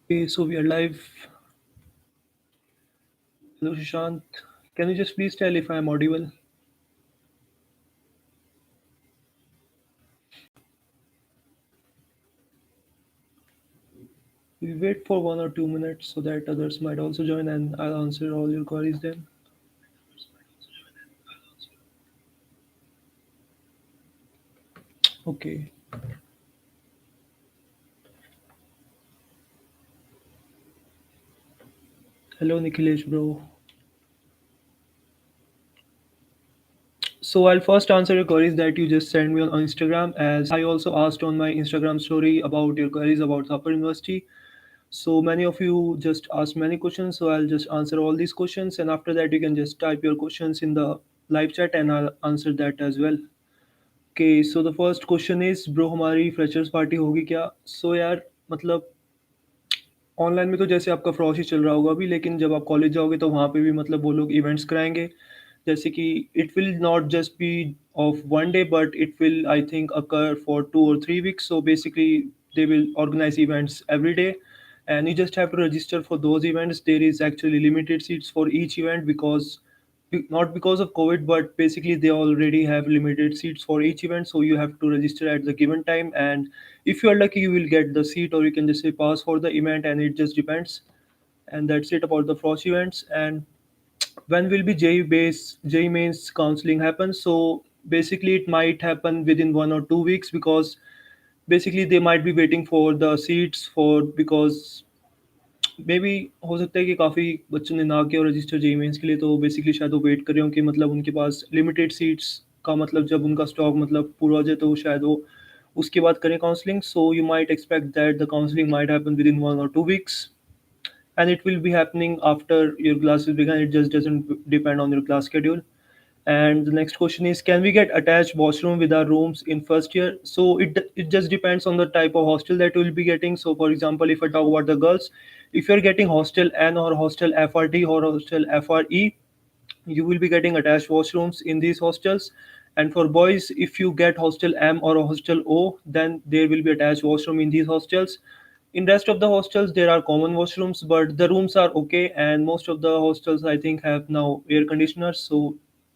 Okay, so we are live. Hello, Shishant. Can you just please tell if I am audible? We wait for 1 or 2 minutes so that others might also join and I'll answer all your queries then. Okay. Hello, Nikhilesh, bro. So I'll first answer your queries that you just sent me on Instagram, as I also asked on my Instagram story about your queries about Thapar University. So many of you just asked many questions, so I'll just answer all these questions, and after that you can just type your questions in the live chat and I'll answer that as well. Okay, so the first question is, bro हमारी freshers party होगी क्या? सो यार, मतलब online में तो जैसे आपका फ्रॉश ही चल रहा होगा अभी, लेकिन जब आप कॉलेज जाओगे तो वहाँ पे भी मतलब वो लोग इवेंट्स कराएंगे। जैसे कि it will not just be of one day, but it will I think occur for 2 or 3 weeks. So basically they will organize events every day, and you just have to register for those events. There is actually limited seats for each event because not because of COVID, but basically they already have limited seats for each event. So you have to register at the given time, and if you are lucky, you will get the seat, or you can just say pass for the event, and it just depends. And that's it about the frost events. And when will be J mains counseling happen? So basically, it might happen within 1 or 2 weeks, because basically they might be waiting for the seats for, because may be हो सकता है कि काफ़ी बच्चों ने ना किया हो रजिस्टर जेईई मेंस के लिए, तो बेसिकली शायद वो वेट कर रहे हो कि मतलब उनके पास लिमिटेड सीट्स का, मतलब जब उनका स्टॉक मतलब पूरा हो जाए तो शायद वो उसके बाद करें counselling. So you might expect that the counselling might happen with in 1 or 2 weeks, and it will be happening after your classes begin. It just doesn't depend on your class schedule. And the next question is, can we get attached washroom with our rooms in first year? So it just depends on the type of hostel that you will be getting. So for example, if I talk about the girls, if you're getting hostel N or hostel FRD or hostel FRE, you will be getting attached washrooms in these hostels. And for boys, if you get hostel M or a hostel O, then there will be attached washroom in these hostels. In rest of the hostels there are common washrooms, but the rooms are okay, and most of the hostels I think have now air conditioners, so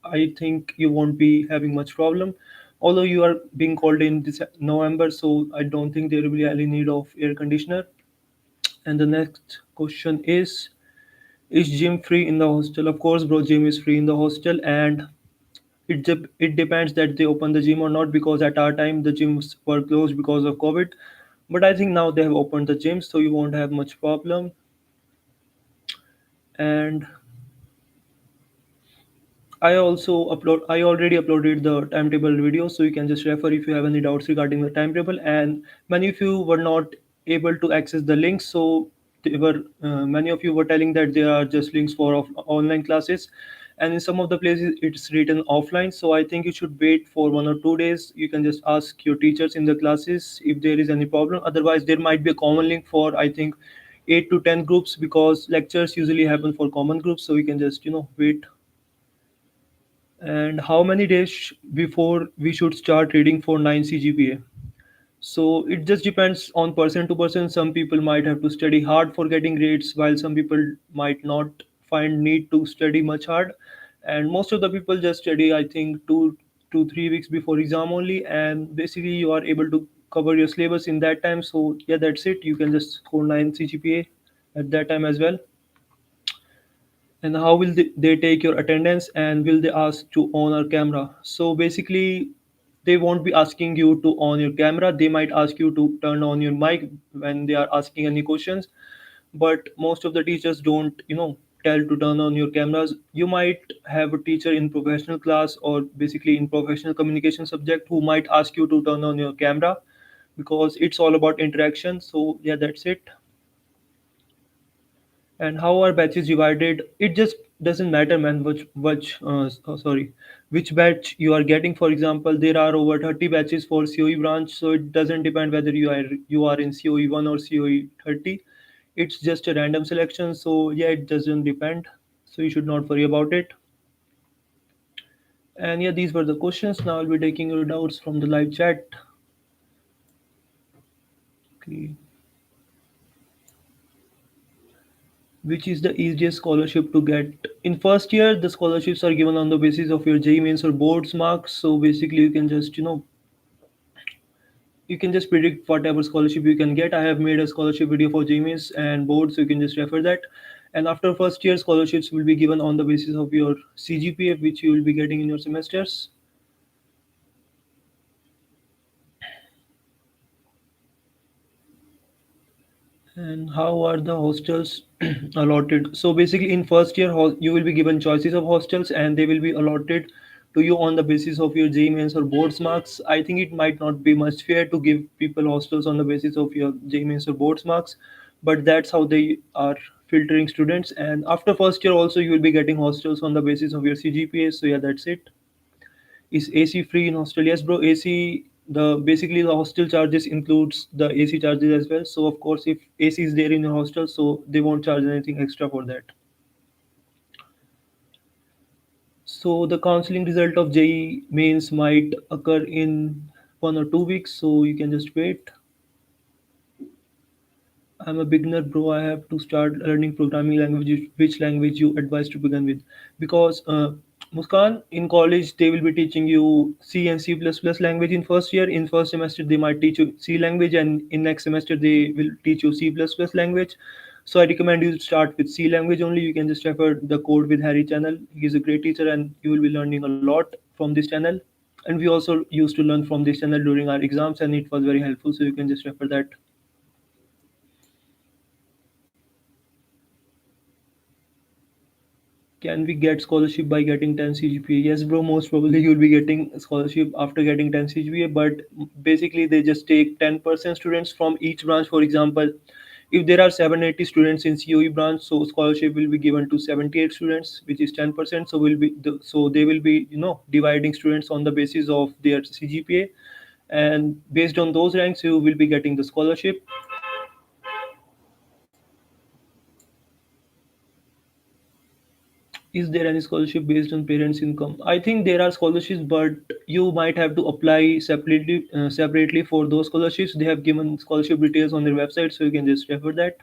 I think you won't be having much problem. Although you are being called in this November, so I don't think there will be any need of air conditioner. And the next question is gym free in the hostel? Of course, bro, gym is free in the hostel, and it depends that they open the gym or not, because at our time the gyms were closed because of COVID. But I think now they have opened the gyms, so you won't have much problem. And I already uploaded the timetable video, so you can just refer if you have any doubts regarding the timetable. And many of you were not able to access the links, so many of you were telling that there are just links for online classes, and in some of the places it's written offline. So I think you should wait for 1 or 2 days. You can just ask your teachers in the classes if there is any problem. Otherwise, there might be a common link for, I think, 8 to 10 groups, because lectures usually happen for common groups. So you can just wait. And how many days before we should start reading for 9 Cgpa? So it just depends on person to person. Some people might have to study hard for getting grades, while some people might not find need to study much hard. And most of the people just study, I think, 2 to 3 weeks before exam only, and basically you are able to cover your syllabus in that time. So yeah, that's it. You can just score 9 Cgpa at that time as well. And how will they take your attendance, and will they ask to on our camera? So basically they won't be asking you to on your camera. They might ask you to turn on your mic when they are asking any questions, but most of the teachers don't tell to turn on your cameras. You might have a teacher in professional class, or basically in professional communication subject, who might ask you to turn on your camera, because it's all about interaction. So yeah, that's it. And how are batches divided? It just doesn't matter, man, which batch you are getting. For example, there are over 30 batches for COE branch, so it doesn't depend whether you are in COE 1 or COE 30. It's just a random selection, so yeah, it doesn't depend, so you should not worry about it. And yeah, these were the questions. Now I'll be taking your doubts from the live chat. Okay. Which is the easiest scholarship to get? In first year, the scholarships are given on the basis of your Jee Mains or boards marks. So basically, you can just predict whatever scholarship you can get. I have made a scholarship video for Jee Mains and boards, so you can just refer that. And after first year, scholarships will be given on the basis of your Cgpa, which you will be getting in your semesters. And how are the hostels allotted? So basically, in first year, you will be given choices of hostels, and they will be allotted to you on the basis of your J mains or boards marks. I think it might not be much fair to give people hostels on the basis of your J mains or boards marks, but that's how they are filtering students. And after first year, also you will be getting hostels on the basis of your CGPA. So yeah, that's it. Is AC free in hostel? Yes, bro. AC, the basically the hostel charges includes the AC charges as well. So of course, if AC is there in your hostel, so they won't charge anything extra for that. So the counseling result of JE mains might occur in 1 or 2 weeks. So you can just wait. I'm a beginner, bro. I have to start learning programming language. Which language you advise to begin with? Because Muskan, in college they will be teaching you C and C++ language in first year. In first semester they might teach you C language, and in next semester they will teach you C++ language. So I recommend you to start with C language only. You can just refer the code with Harry channel. He is a great teacher, and you will be learning a lot from this channel. And we also used to learn from this channel during our exams, and it was very helpful. So you can just refer that. Can we get scholarship by getting 10 CGPA? Yes, bro. Most probably you'll be getting scholarship after getting 10 CGPA, but basically they just take 10% students from each branch. For example, if there are 780 students in COE branch, so scholarship will be given to 78 students, which is 10%. So they will be dividing students on the basis of their CGPA, and based on those ranks, you will be getting the scholarship. Is there any scholarship based on parents' income? I think there are scholarships, but you might have to apply separately for those scholarships. They have given scholarship details on their website, so you can just refer that.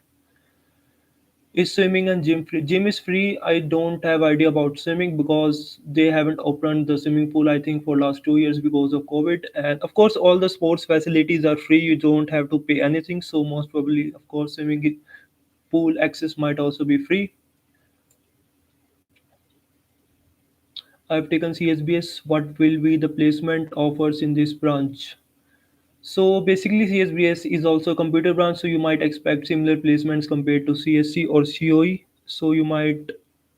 Is swimming and gym free? Gym is free. I don't have idea about swimming because they haven't opened the swimming pool. I think for last 2 years because of COVID. And of course, all the sports facilities are free. You don't have to pay anything. So most probably, of course, swimming pool access might also be free. I've taken CSBS. What will be the placement offers in this branch? So basically, CSBS is also a computer branch, so you might expect similar placements compared to CSC or COE. So you might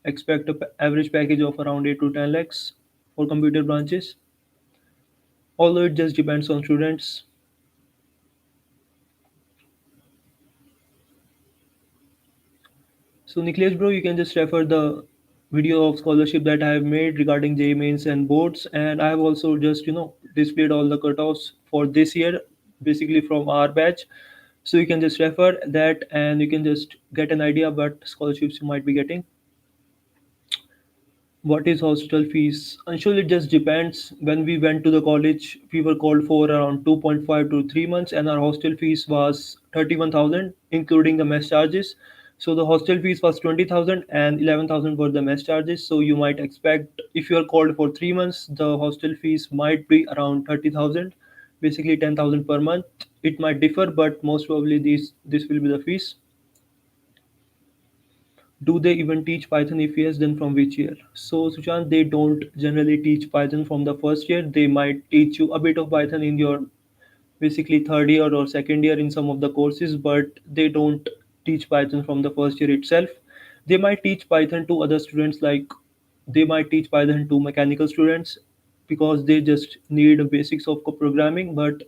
expect a average package of around 8 to 10 lakhs for computer branches, although it just depends on students. So Nicholas, bro, you can just refer the video of scholarship that I have made regarding J mains and boards, and I have also just displayed all the cutoffs for this year, basically from our batch. So you can just refer that, and you can just get an idea what scholarships you might be getting. What is hostel fees? Actually, it just depends. When we went to the college, we were called for around 2.5 to 3 months, and our hostel fees was 31,000, including the mess charges. So the hostel fees was 20,000 and 11,000 were the mess charges. So you might expect if you are called for 3 months, the hostel fees might be around 30,000, basically 10,000 per month. It might differ, but most probably this will be the fees. Do they even teach Python? If yes, then from which year? So, Sushant, they don't generally teach Python from the first year. They might teach you a bit of Python in your basically third year or second year in some of the courses, but they don't teach Python from the first year itself. They might teach Python to other students, like they might teach Python to mechanical students because they just need the basics of programming. But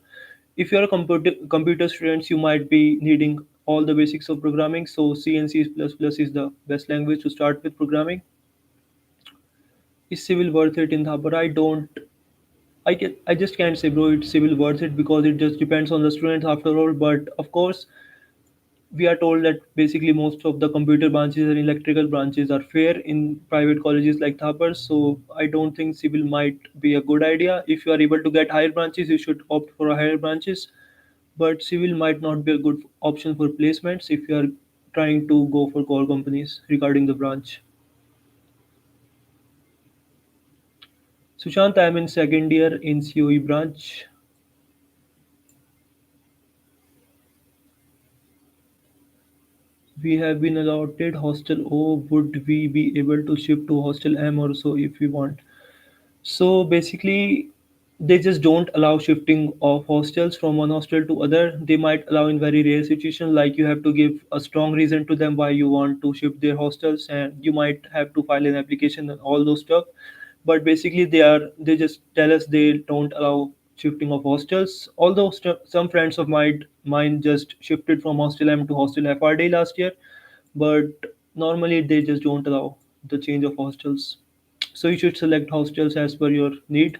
if you're a computer students, you might be needing all the basics of programming. So C and C++ is the best language to start with programming. Is civil worth it in Thapar? I don't. I just can't say, bro. It's civil worth it because it just depends on the students after all. But of course, we are told that basically most of the computer branches and electrical branches are fair in private colleges like Thapar. So I don't think civil might be a good idea. If you are able to get higher branches, you should opt for a higher branches. But civil might not be a good option for placements if you are trying to go for core companies regarding the branch. Sushant, I'm in second year in COE branch. We have been allotted hostel O. Would we be able to shift to hostel M or so if we want? So basically, they just don't allow shifting of hostels from one hostel to other. They might allow in very rare situations, like you have to give a strong reason to them why you want to shift their hostels, and you might have to file an application and all those stuff. But basically, they just tell us they don't allow shifting of hostels. Although some friends of mine just shifted from hostel M to hostel FRD last year, but normally they just don't allow the change of hostels. So you should select hostels as per your need.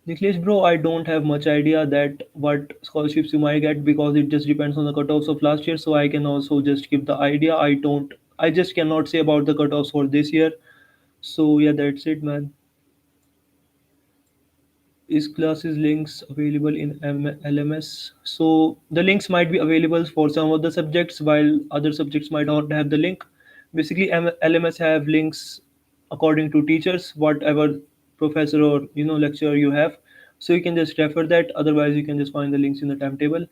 Niklesh bro, I don't have much idea that what scholarships you might get because it just depends on the cutoffs of last year. So I can also just give the idea. I just cannot say about the cutoffs for this year. So yeah, that's it, man. Is classes links available in LMS? So the links might be available for some of the subjects, while other subjects might not have the link. Basically, LMS have links according to teachers, whatever professor or lecturer you have. So you can just refer that. Otherwise, you can just find the links in the timetable.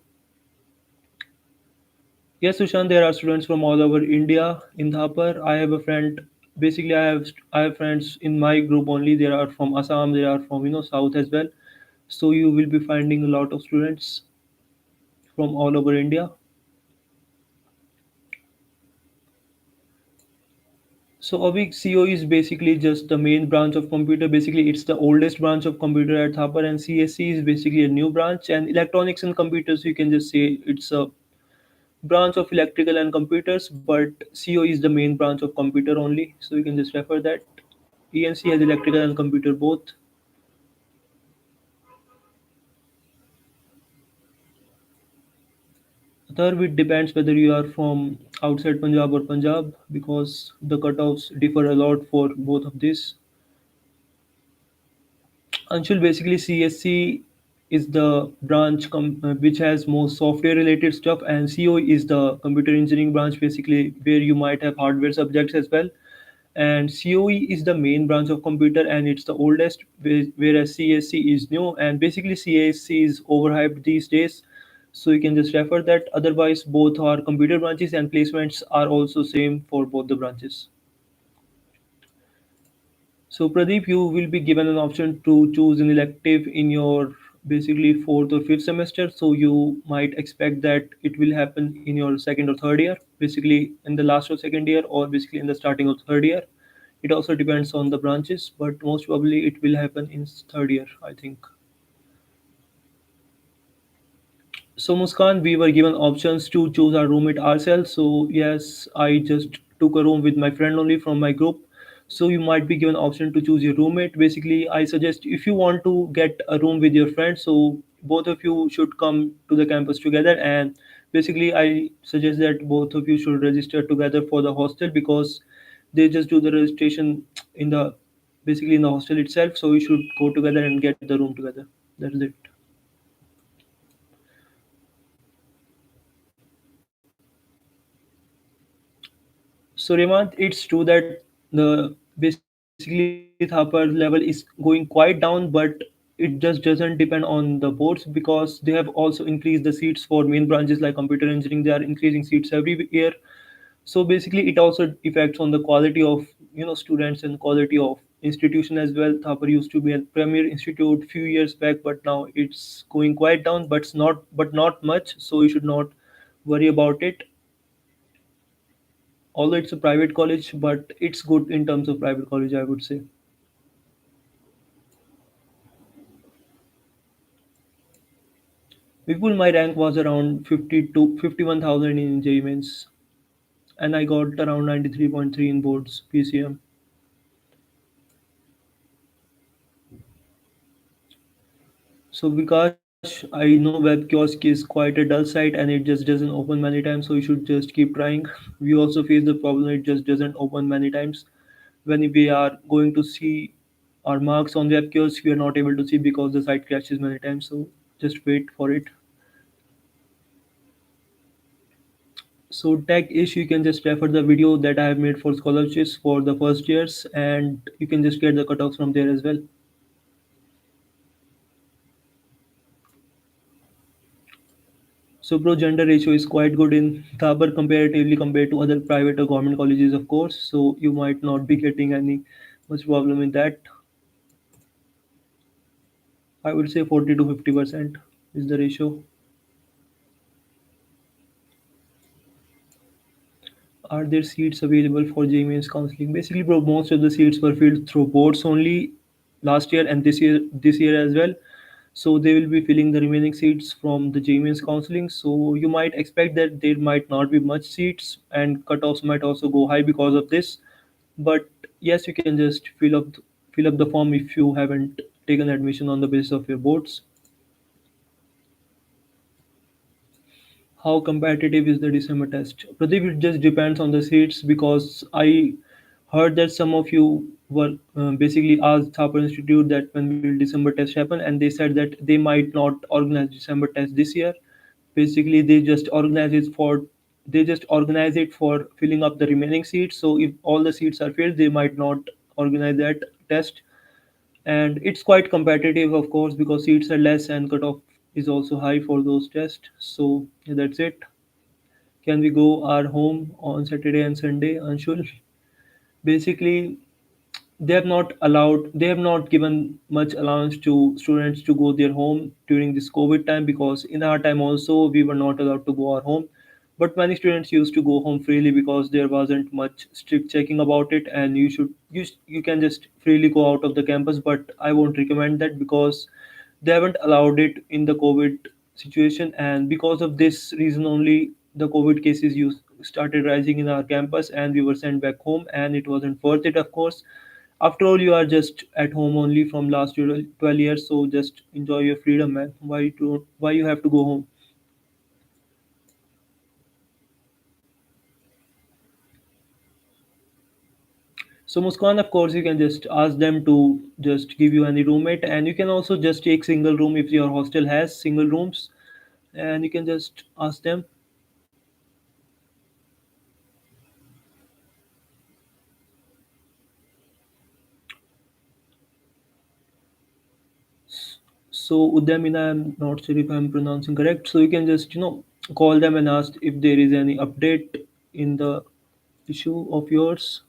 Yes, Sushant, there are students from all over India in Thapar. I have a friend. Basically, I have friends in my group only. There are from Assam. There are from South as well. So you will be finding a lot of students from all over India. So Avik, CO is basically just the main branch of computer. Basically, it's the oldest branch of computer at Thapar, and CSC is basically a new branch. And electronics and computers, you can just say it's a branch of electrical and computers, but CO is the main branch of computer only. So you can just refer that. ENC has electrical and computer both. Third, it depends whether you are from outside Punjab or Punjab because the cutoffs differ a lot for both of these. Anshul, basically CSC is the branch which has more software related stuff, and CO is the computer engineering branch, basically where you might have hardware subjects as well. And COE is the main branch of computer, and it's the oldest, whereas CSC is new. And basically CSC is overhyped these days, so you can just refer that. Otherwise, both are computer branches, and placements are also same for both the branches. So Pradeep, you will be given an option to choose an elective in your basically fourth or fifth semester. So you might expect that it will happen in your second or third year, basically in the last of second year or basically in the starting of third year. It also depends on the branches, but most probably it will happen in third year, I think. So Muskan, we were given options to choose our roommate ourselves. So yes, I just took a room with my friend only from my group. So you might be given option to choose your roommate. Basically, I suggest if you want to get a room with your friend, so both of you should come to the campus together. And basically, I suggest that both of you should register together for the hostel because they just do the registration in the basically in the hostel itself. So you should go together and get the room together. That's it. So Remant, it's true that the basically Thapar level is going quite down, but it just doesn't depend on the boards because they have also increased the seats for main branches like computer engineering. They are increasing seats every year. So basically, it also affects on the quality of students and quality of institution as well. Thapar used to be a premier institute few years back, but now it's going quite down, but not much. So you should not worry about it, although it's a private college, but it's good in terms of private college, I would say. Vipul, my rank was around 50 to 51,000 in Jee Mains, and I got around 93.3 in boards PCM. So Vikash, I know web kiosk is quite a dull site and it just doesn't open many times, so you should just keep trying. We also face the problem it just doesn't open many times when we are going to see. our marks on the web kiosk we are not able to see because the site crashes many times. So just wait for it. So tech issue, you can just refer the video that I have made for scholarships for the first years, and you can just get the cutoffs from there as well. So bro, gender ratio is quite good in Thabar comparatively compared to other private or government colleges, of course. So you might not be getting any much problem in that. I would say 40 to 50% is the ratio. Are there seats available for Jee Mains counseling? Basically, bro, most of the seats were filled through boards only last year and this year as well. So they will be filling the remaining seats from the Jee Mains counseling. So you might expect that there might not be much seats and cutoffs might also go high because of this. But yes, you can just fill up the form if you haven't taken admission on the basis of your boards. How competitive is the December test? Pradeep, it just depends on the seats because I heard that some of you were basically asked Thapar Institute that when will December test happen, and they said that they might not organize December test this year. Basically, they just organize it for filling up the remaining seats. So if all the seats are filled, they might not organize that test, and it's quite competitive of course because seats are less and cutoff is also high for those tests. So yeah, that's it. Can we go our home on Saturday and Sunday, Anshul? Basically, they have not given much allowance to students to go their home during this COVID time, because in our time also we were not allowed to go our home. But many students used to go home freely because there wasn't much strict checking about it, and you can just freely go out of the campus. But I won't recommend that because they haven't allowed it in the COVID situation, and because of this reason only the COVID cases started rising in our campus, and we were sent back home, and it wasn't worth it, of course. After all, you are just at home only from last 12 years, so just enjoy your freedom, man. Why you have to go home? So Muskan, of course, you can just ask them to just give you any roommate, and you can also just take single room if your hostel has single rooms, and you can just ask them. So Udamina, I'm not sure if I'm pronouncing correct. So you can just call them and ask if there is any update in the issue of yours.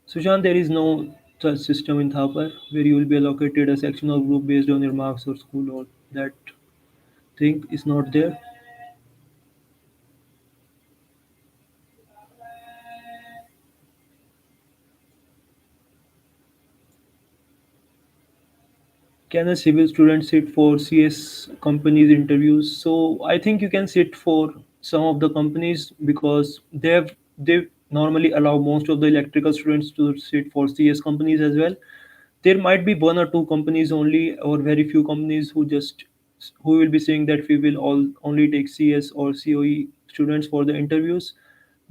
Sushant, there is no such system in Thapar where you will be allocated a section or group based on your marks or school, or that thing is not there. Can a civil student sit for CS companies interviews? So I think you can sit for some of the companies because they normally allow most of the electrical students to sit for CS companies as well. There might be one or two companies only, or very few companies who will be saying that we will all only take CS or COE students for the interviews.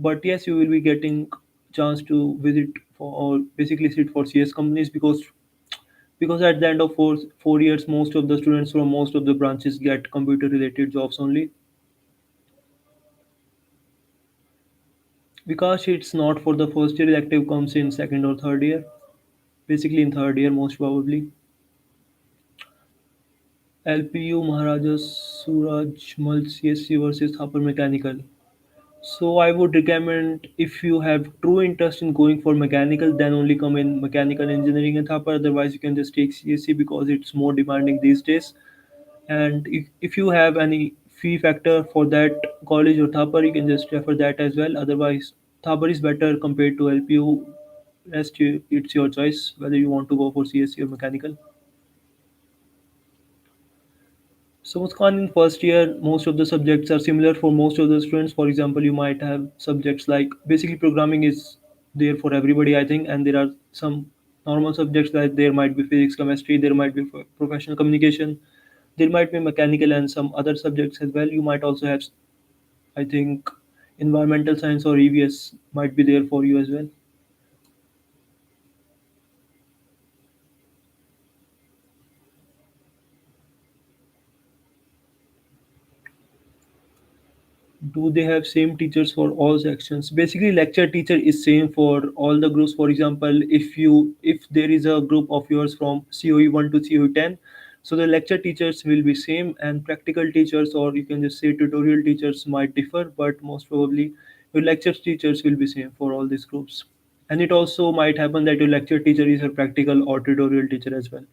But yes, you will be getting chance to visit for or basically sit for CS companies because at the end of 4 years most of the students from most of the branches get computer related jobs only. Because it's not for the first year, elective comes in second or third year, basically in third year most probably. LPU Maharaja Suraj Mal CSC versus Thapar Mechanical. So I would recommend, if you have true interest in going for mechanical, then only come in mechanical engineering in Thapar. Otherwise, you can just take CSC because it's more demanding these days. And if you have any fee factor for that college or Thapar, you can just refer that as well. Otherwise, Thapar is better compared to LPU. It's your choice whether you want to go for CSC or mechanical. So Muskan, in first year, most of the subjects are similar for most of the students. For example, you might have subjects like basically programming is there for everybody, I think, and there are some normal subjects that there might be physics, chemistry, there might be professional communication, there might be mechanical and some other subjects as well. You might also have, I think, Environmental science or EVS might be there for you as well. Do they have same teachers for all sections? Basically, lecture teacher is same for all the groups. For example, if there is a group of yours from COE 1 to COE 10, so the lecture teachers will be same, and practical teachers, or you can just say tutorial teachers, might differ, but most probably your lecture teachers will be same for all these groups. And it also might happen that your lecture teacher is a practical or tutorial teacher as well.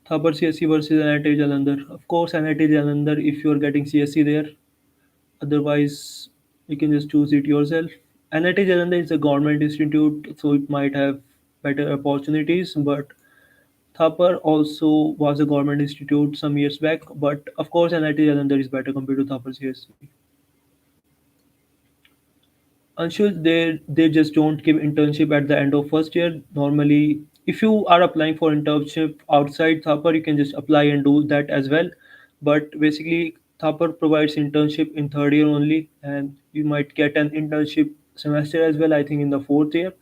Thapar CSE versus NIT Jalandhar. Of course, NIT Jalandhar, if you are getting CSE there. Otherwise, you can just choose it yourself. NIT Jalandhar is a government institute, so it might have better opportunities. But Thapar also was a government institute some years back. But of course, NIT Jalandhar is better compared to Thapar CSE. Anshul, they just don't give internship at the end of first year. Normally, if you are applying for internship outside Thapar, you can just apply and do that as well. But basically, Thapar provides internship in third year only, and you might get an internship semester as well. I think in the fourth year.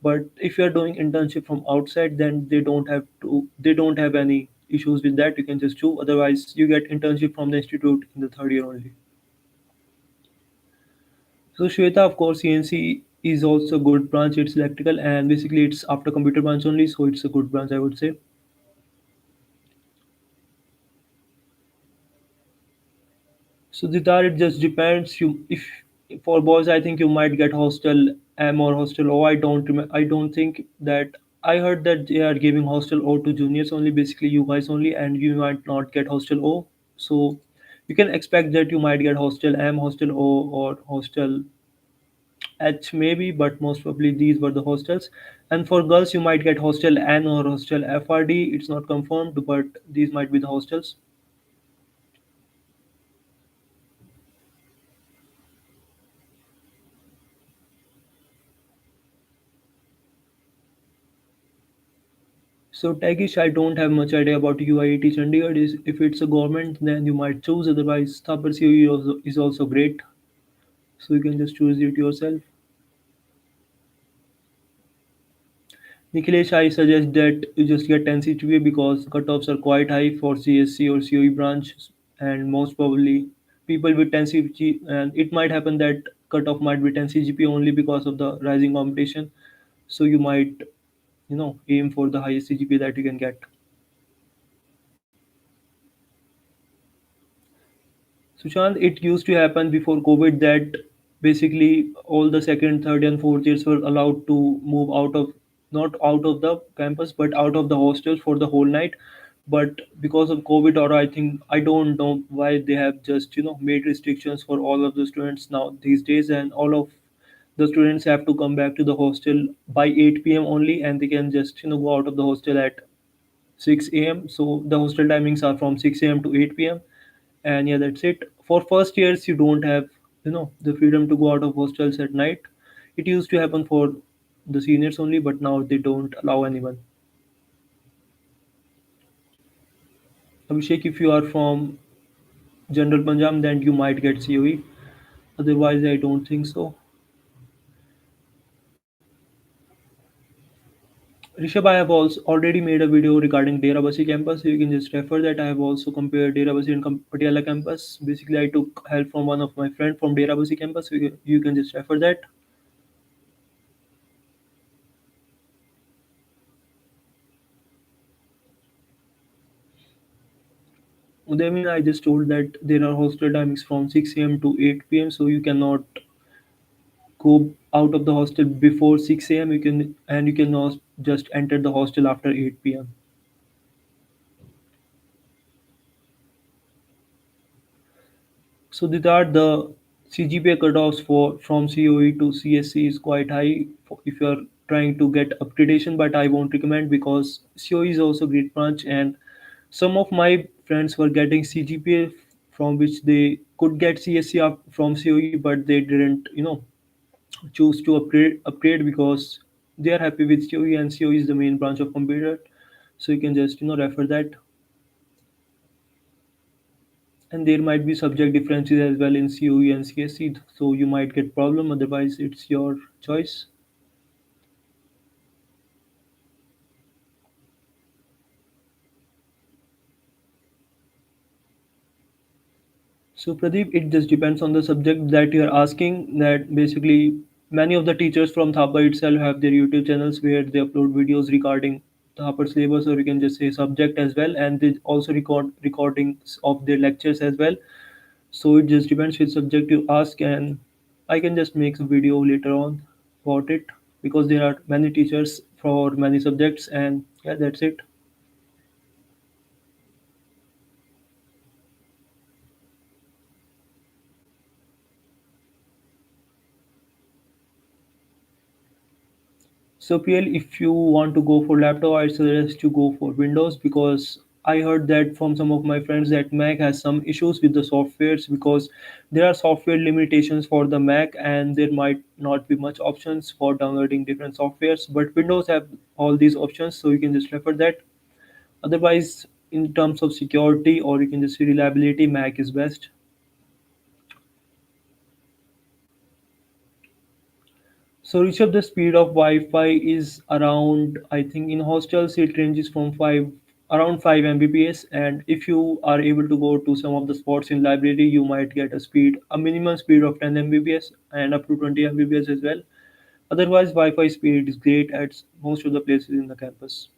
But if you are doing internship from outside, then they don't have to. They don't have any issues with that. You can just do. Otherwise, you get internship from the institute in the third year only. So Shweta, of course, CNC is also a good branch. It's electrical and basically it's after computer branch only, so it's a good branch, I would say. So Ditar, it just depends. You if for boys, I think you might get hostel M or hostel O. I don't think that. I heard that they are giving hostel O to juniors only, basically you guys only, and you might not get hostel O. So you can expect that you might get hostel M, hostel O, or hostel H maybe, but most probably these were the hostels. And for girls, you might get hostel N or hostel FRD. It's not confirmed, but these might be the hostels. So Tagish, I don't have much idea about UIT Chandigarh. If it's a government, then you might choose. Otherwise, Thapar COE is also great. So you can just choose it yourself. Nikhilesh, I suggest that you just get 10 CGPA because cutoffs are quite high for CSC or COE branch, and most probably people with 10 CGPA, and it might happen that cutoff might be 10 CGPA only because of the rising competition. So you might, aim for the highest CGPA that you can get. Sushant, it used to happen before COVID that basically all the second, third, and fourth years were allowed to move out of, not out of the campus, but out of the hostels for the whole night. But because of COVID, or I think I don't know why they have just made restrictions for all of the students now these days, and all of the students have to come back to the hostel by 8 p.m. only, and they can just go out of the hostel at 6 a.m. So the hostel timings are from 6 a.m. to 8 p.m. And yeah, that's it. For first years, you don't have the freedom to go out of hostels at night. It used to happen for the seniors only, but now they don't allow anyone. Abhishek, if you are from General Punjab, then you might get COE. Otherwise, I don't think so. Rishabh, I have also already made a video regarding Derabasi campus. So you can just refer that. I have also compared Derabasi and Patiala campus. Basically, I took help from one of my friend from Derabasi campus. So you can just refer that. I mean, I just told that there are hostel timings from 6 a.m. to 8 p.m. So you cannot go out of the hostel before 6 a.m. You cannot just enter the hostel after 8 p.m. So these are the CGPA cutoffs for from COE to CSC is quite high if you are trying to get upgradation, but I won't recommend because COE is also great branch, and some of my friends were getting CGPA from which they could get CSC from COE, but they didn't choose to upgrade because they are happy with COE, and COE is the main branch of computer. So you can just refer that. And there might be subject differences as well in COE and CSE, so you might get problem. Otherwise, it's your choice. So Pradeep, it just depends on the subject that you are asking. That basically many of the teachers from Thapa itself have their YouTube channels where they upload videos regarding Thapa syllabus, or you can just say subject as well, and they also record recordings of their lectures as well. So it just depends which subject you ask, and I can just make a video later on about it because there are many teachers for many subjects, and yeah, that's it. So PL, if you want to go for laptop, I suggest you go for Windows because I heard that from some of my friends that Mac has some issues with the softwares because there are software limitations for the Mac and there might not be much options for downloading different softwares. But Windows have all these options, so you can just refer that. Otherwise, in terms of security or you can just say reliability, Mac is best. So Rishabh, the speed of Wi-Fi is around, I think in hostels it ranges from around 5 Mbps, and if you are able to go to some of the spots in library, you might get a minimum speed of 10 Mbps and up to 20 Mbps as well. Otherwise, Wi-Fi speed is great at most of the places in the campus.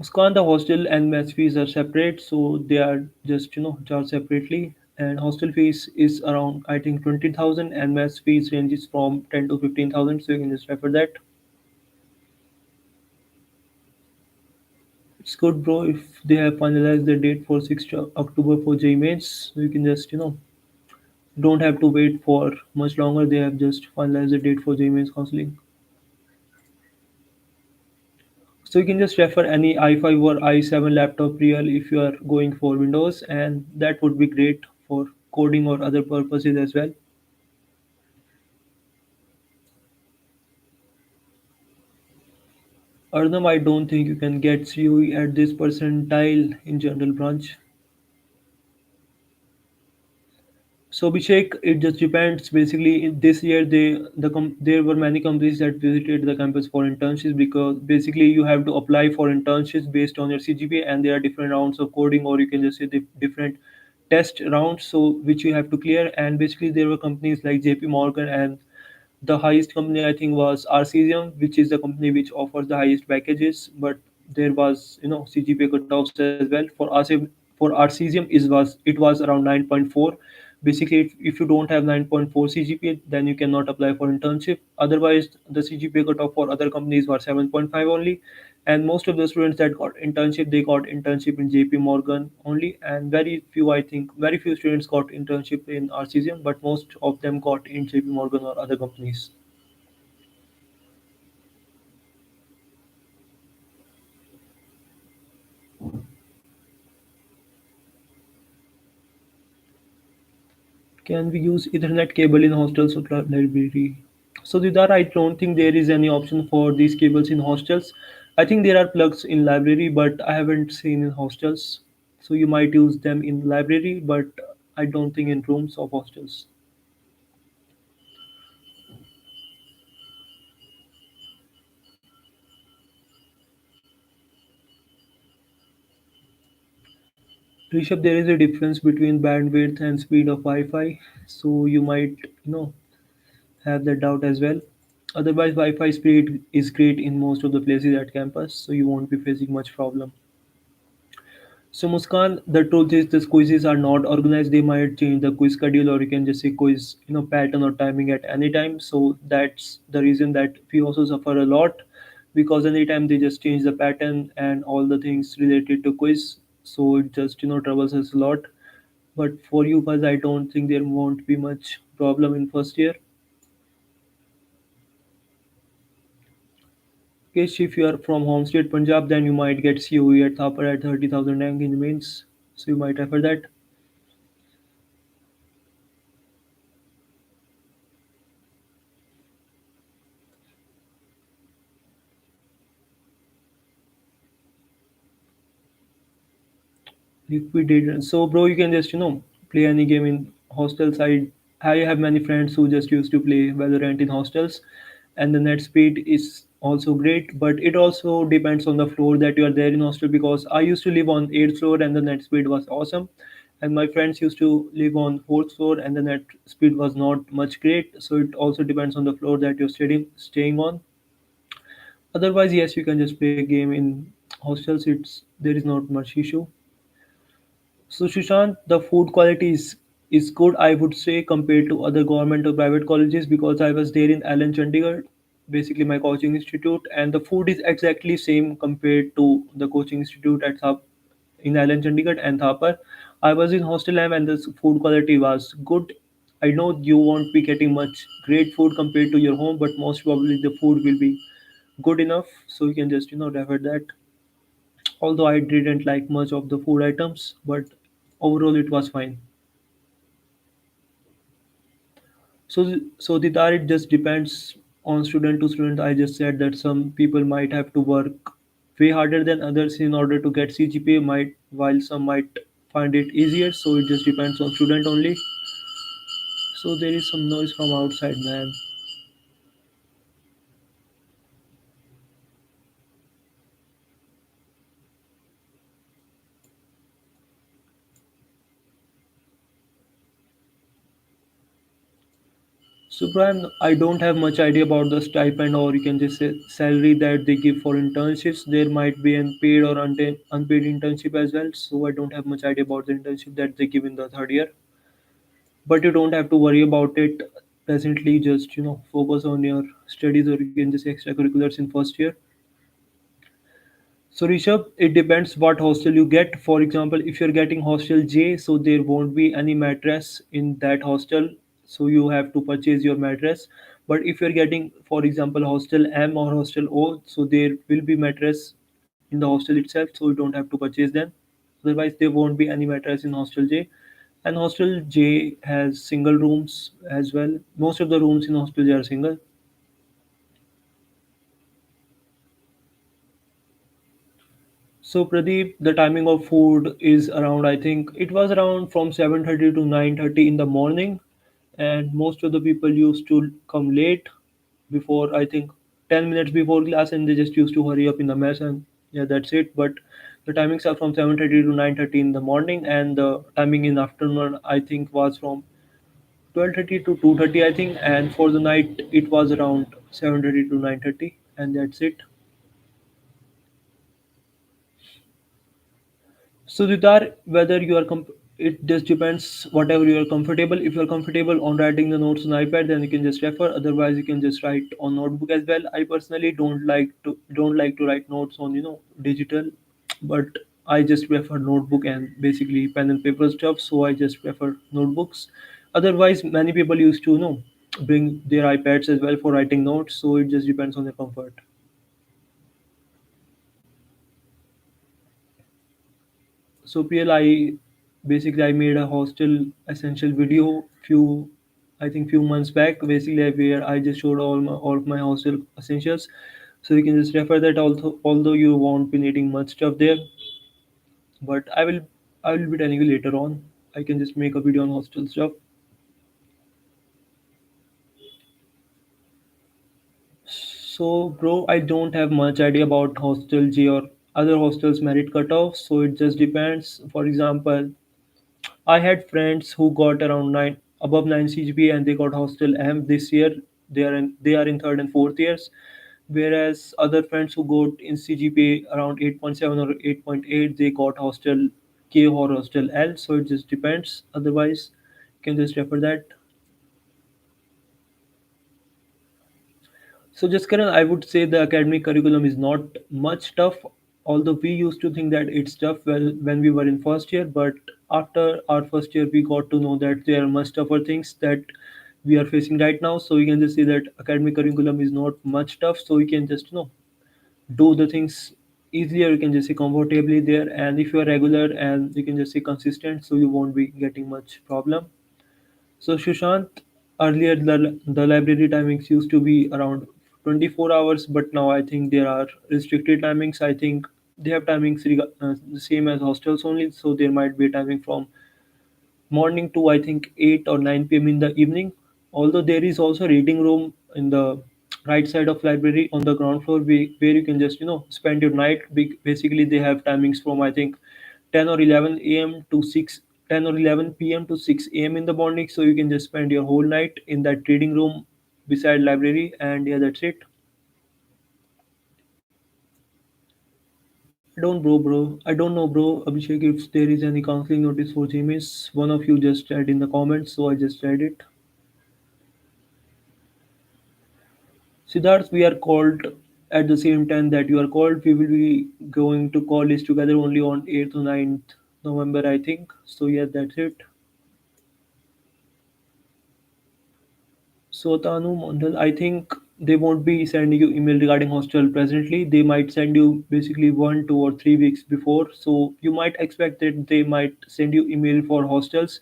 Muskan, the hostel and mess fees are separate, so they are just charged separately. And hostel fees is around I think 20,000, and mess fees ranges from 10 to 15,000. So you can just refer that. It's good, bro. If they have finalized the date for 6th October for Jee Mains, so you can just don't have to wait for much longer. They have just finalized the date for Jee Mains counseling. So you can just refer any i5 or i7 laptop real if you are going for Windows, and that would be great for coding or other purposes as well. Arnam, I don't think you can get COE at this percentile in general branch. So Abhishek, it just depends. Basically, this year there were many companies that visited the campus for internships because basically you have to apply for internships based on your Cgpa, and there are different rounds of coding, or you can just say the different test rounds, so which you have to clear. And basically, there were companies like JP Morgan, and the highest company I think was Arcesium, which is the company which offers the highest packages. But there was CGPA cutoffs as well. For Arcesium it was around 9.4. Basically, if you don't have 9.4 CGPA, then you cannot apply for internship. Otherwise, the CGPA cutoff for other companies was 7.5 only. And most of the students that got internship, they got internship in JP Morgan only, and very few students got internship in Arcesium, but most of them got in JP Morgan or other companies. Can we use Ethernet cable in hostels or library? So Didar, I don't think there is any option for these cables in hostels. I think there are plugs in library, but I haven't seen in hostels. So you might use them in library, but I don't think in rooms of hostels. Rishabh, there is a difference between bandwidth and speed of Wi-Fi, so you might, have that doubt as well. Otherwise, Wi-Fi speed is great in most of the places at campus, so you won't be facing much problem. So Muskan, the truth is the quizzes are not organized. They might change the quiz schedule, or you can just say quiz, pattern or timing at any time. So that's the reason that we also suffer a lot because anytime they just change the pattern and all the things related to quiz. So it just troubles us a lot. But for you guys, I don't think there won't be much problem in first year. Case if you are from home state Punjab, then you might get COE at Thapar at 30,000 rank in the mains. So you might refer that. Liquidated. So, bro, you can just play any game in hostels. I have many friends who just used to play Valorant in hostels, and the net speed is also great. But it also depends on the floor that you are there in hostel. Because I used to live on eighth floor, and the net speed was awesome, and my friends used to live on fourth floor, and the net speed was not much great. So it also depends on the floor that you're staying on. Otherwise, yes, you can just play a game in hostels. It's there is not much issue. So Sushant, the food quality is good, I would say, compared to other government or private colleges because I was there in Allen Chandigarh, basically my coaching institute, and the food is exactly same compared to the coaching institute at in Allen Chandigarh and Thapar. I was in hostel M and the food quality was good. I know you won't be getting much great food compared to your home, but most probably the food will be good enough. So you can just refer that. Although I didn't like much of the food items, but overall it was fine. So Didar, it just depends on student to student. I just said that some people might have to work way harder than others in order to get CGPA, might while some might find it easier. So it just depends on student only. So there is some noise from outside, man. So Brian, I don't have much idea about the stipend or you can just say salary that they give for internships. There might be an paid or unpaid internship as well. So I don't have much idea about the internship that they give in the third year. But you don't have to worry about it presently. Just focus on your studies or you can just extracurriculars in first year. So Rishabh, it depends what hostel you get. For example, if you're getting hostel J, so there won't be any mattress in that hostel, so you have to purchase your mattress. But if you're getting, for example, hostel M or hostel O, so there will be mattress in the hostel itself, so you don't have to purchase them. Otherwise, there won't be any mattress in hostel J. And hostel J has single rooms as well. Most of the rooms in hostel J are single. So Pradeep, the timing of food is around. I think it was around from 7:30 to 9:30 in the morning, and most of the people used to come late before. I think 10 minutes before class, and they just used to hurry up in the mess, and yeah, that's it. But the timings are from 7:30 to 9:30 in the morning, and the timing in afternoon I think was from 12:30 to 2:30 I think, and for the night it was around 7:30 to 9:30, and that's it. So Didar, whether you are it just depends whatever you are comfortable. If you are comfortable on writing the notes on iPad, then you can just refer. Otherwise, you can just write on notebook as well. I personally don't like to write notes on digital, but I just prefer notebook and basically pen and paper stuff. So I just prefer notebooks. Otherwise, many people used to bring their iPads as well for writing notes. So it just depends on their comfort. So PL, I made a hostel essential video few months back. Basically, where I just showed all of my hostel essentials. So you can just refer that. Although you won't be needing much stuff there, but I will be telling you later on. I can just make a video on hostel stuff. So bro, I don't have much idea about hostel G or other hostels merit cutoff. So it just depends. For example, I had friends who got around above 9 CGPA and they got hostel M this year. They are in third and fourth years, whereas other friends who got in CGPA around 8.7 or 8.8 they got hostel K or hostel L. So it just depends. Otherwise, you can just refer that. So just Karan, I would say the academic curriculum is not much tough, although we used to think that it's tough when we were in first year, but after our first year we got to know that there are much tougher things that we are facing right now. So we can just say that academic curriculum is not much tough. So we can just do the things easily or you can just say comfortably there. And if you are regular and you can just say consistent, so you won't be getting much problem. So Sushant, earlier the library timings used to be around 24 hours, but now I think there are restricted timings. I think they have timings the same as hostels only. So there might be a timing from morning to I think 8 or 9 p.m. in the evening. Although there is also a reading room in the right side of library on the ground floor where you can just spend your night. Basically, they have timings from I think 10 or 11 a.m. to 6 10 or 11 p.m. to 6 a.m. in the morning. So you can just spend your whole night in that reading room beside library, and yeah, that's it. I don't know, bro. Abhishek, if there is any counseling notice for James, one of you just said in the comments, so I just read it. Siddharth, we are called at the same time that you are called. We will be going to college together only on 8th or 9th November, I think. So, yeah, that's it. So, Tanu Mondal, I think they won't be sending you email regarding hostel presently. They might send you basically 1, 2, or 3 weeks before. So, you might expect that they might send you email for hostels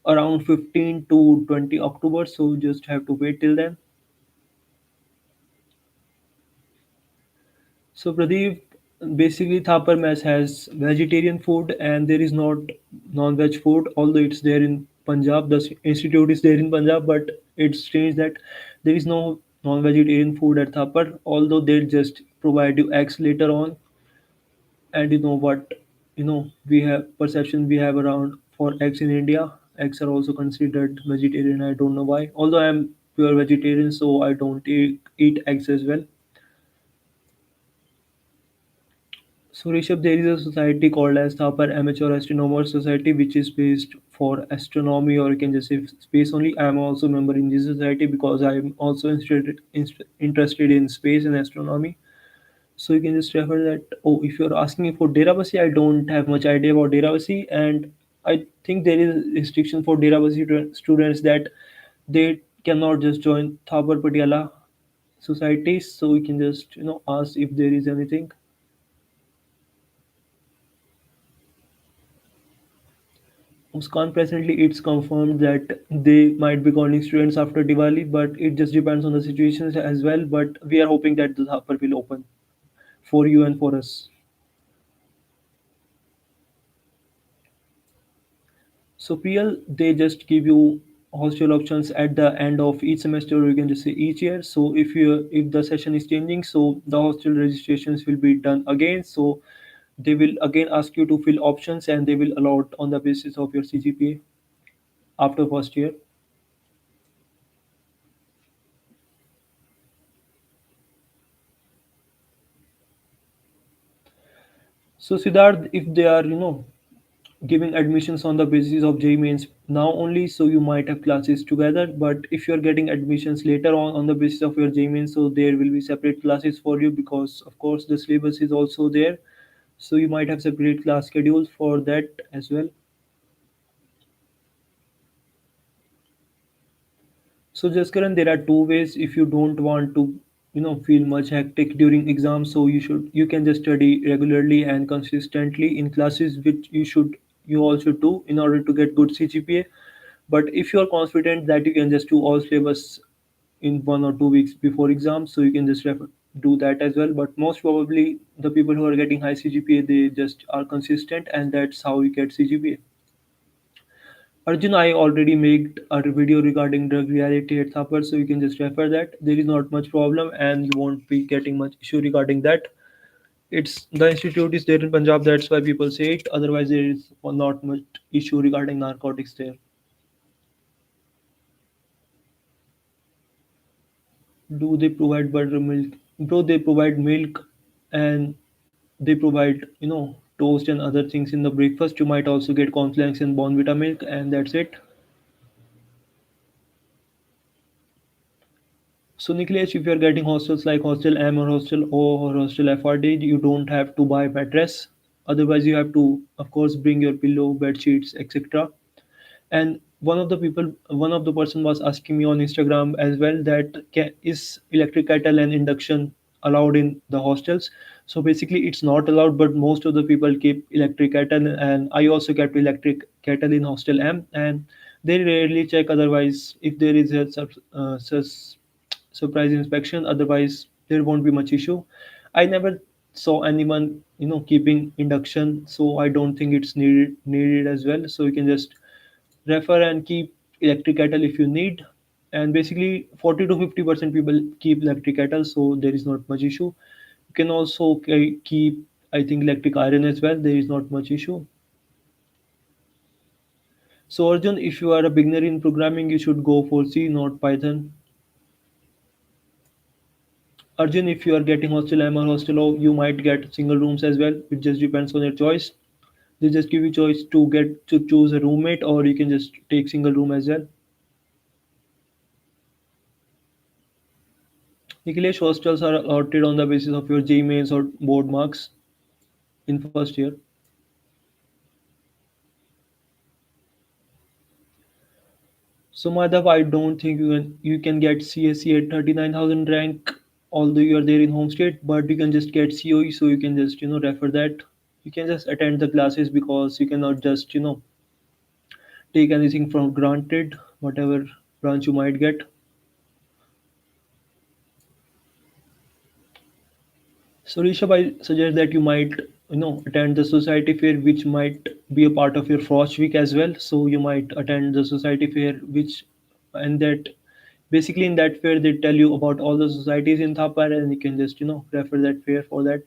around 15 to 20 October. So, you just have to wait till then. So Pradeep, basically Thapar mess has vegetarian food and there is not non-veg food, although it's there in Punjab. The institute is there in Punjab, but it's strange that there is no non-vegetarian food at Thapar, although they just provide you eggs later on. And you know what, we have perception we have around for eggs in India. Eggs are also considered vegetarian. I don't know why. Although I'm pure vegetarian, so I don't eat eggs as well. So, Rishabh, there is a society called as Thapar Amateur Astronomer Society, which is based for astronomy, or you can just say space only. I am also a member in this society because I am also interested in space and astronomy. So you can just refer that. Oh, if you're asking me for Derabasi, I don't have much idea about Derabasi, and I think there is restriction for Derabasi students that they cannot just join Thapar Patiala societies. So we can just ask if there is anything. Muskan, presently it's confirmed that they might be calling students after Diwali, but it just depends on the situations as well. But we are hoping that the Thapar will open for you and for us. So PL, they just give you hostel options at the end of each semester, or you can just say each year. So if the session is changing, so the hostel registrations will be done again. So they will again ask you to fill options, and they will allot on the basis of your CGPA after first year. So Siddharth, if they are giving admissions on the basis of Jee Mains now only, so you might have classes together. But if you're getting admissions later on the basis of your Jee Mains, so there will be separate classes for you because of course the syllabus is also there. So you might have separate class schedules for that as well. So Jaskaran, there are two ways if you don't want to, feel much hectic during exams. So you can just study regularly and consistently in classes, which you all should do in order to get good CGPA. But if you are confident that you can just do all syllabus in 1 or 2 weeks before exams, so you can just do that as well. But most probably the people who are getting high CGPA, they just are consistent, and that's how you get CGPA. Arjun, I already made a video regarding drug reality at Thapar, so you can just refer that. There is not much problem, and you won't be getting much issue regarding that. It's the institute is there in Punjab, that's why people say it. Otherwise, there is not much issue regarding narcotics there. Do they provide buttermilk? Bro, they provide milk, and they provide toast and other things in the breakfast. You might also get cornflakes and Bonvita milk, and that's it. So Niklesh, if you're getting hostels like Hostel M or Hostel O or Hostel FRD, you don't have to buy mattress. Otherwise, you have to, of course, bring your pillow, bed sheets, etc. And one of the person was asking me on Instagram as well that is electric kettle and induction allowed in the hostels. So basically it's not allowed, but most of the people keep electric kettle, and I also kept electric kettle in hostel M, and they rarely check. Otherwise, if there is a surprise inspection, otherwise there won't be much issue. I never saw anyone keeping induction, so I don't think it's needed as well. So you can just refer and keep electric kettle if you need. And basically 40 to 50% people keep electric kettle, so there is not much issue. You can also keep, I think, electric iron as well, there is not much issue. So Arjun, if you are a beginner in programming, you should go for C, not Python. Arjun, if you are getting hostel M or hostel O, you might get single rooms as well. It just depends on your choice. They just give you choice to get to choose a roommate, or you can just take single room as well. Nikhilesh, hostels are allotted on the basis of your Jee Mains or board marks in first year. So Madhav, I don't think you can get CSC at 39,000 rank, although you are there in home state, but you can just get COE, so you can just refer that. You can just attend the classes because you cannot just take anything from granted, whatever branch you might get. So Rishabh, I suggest that you might attend the society fair, which might be a part of your frost week as well. So you might attend the society fair, which and that basically in that fair they tell you about all the societies in Thapar, and you can just refer that fair for that.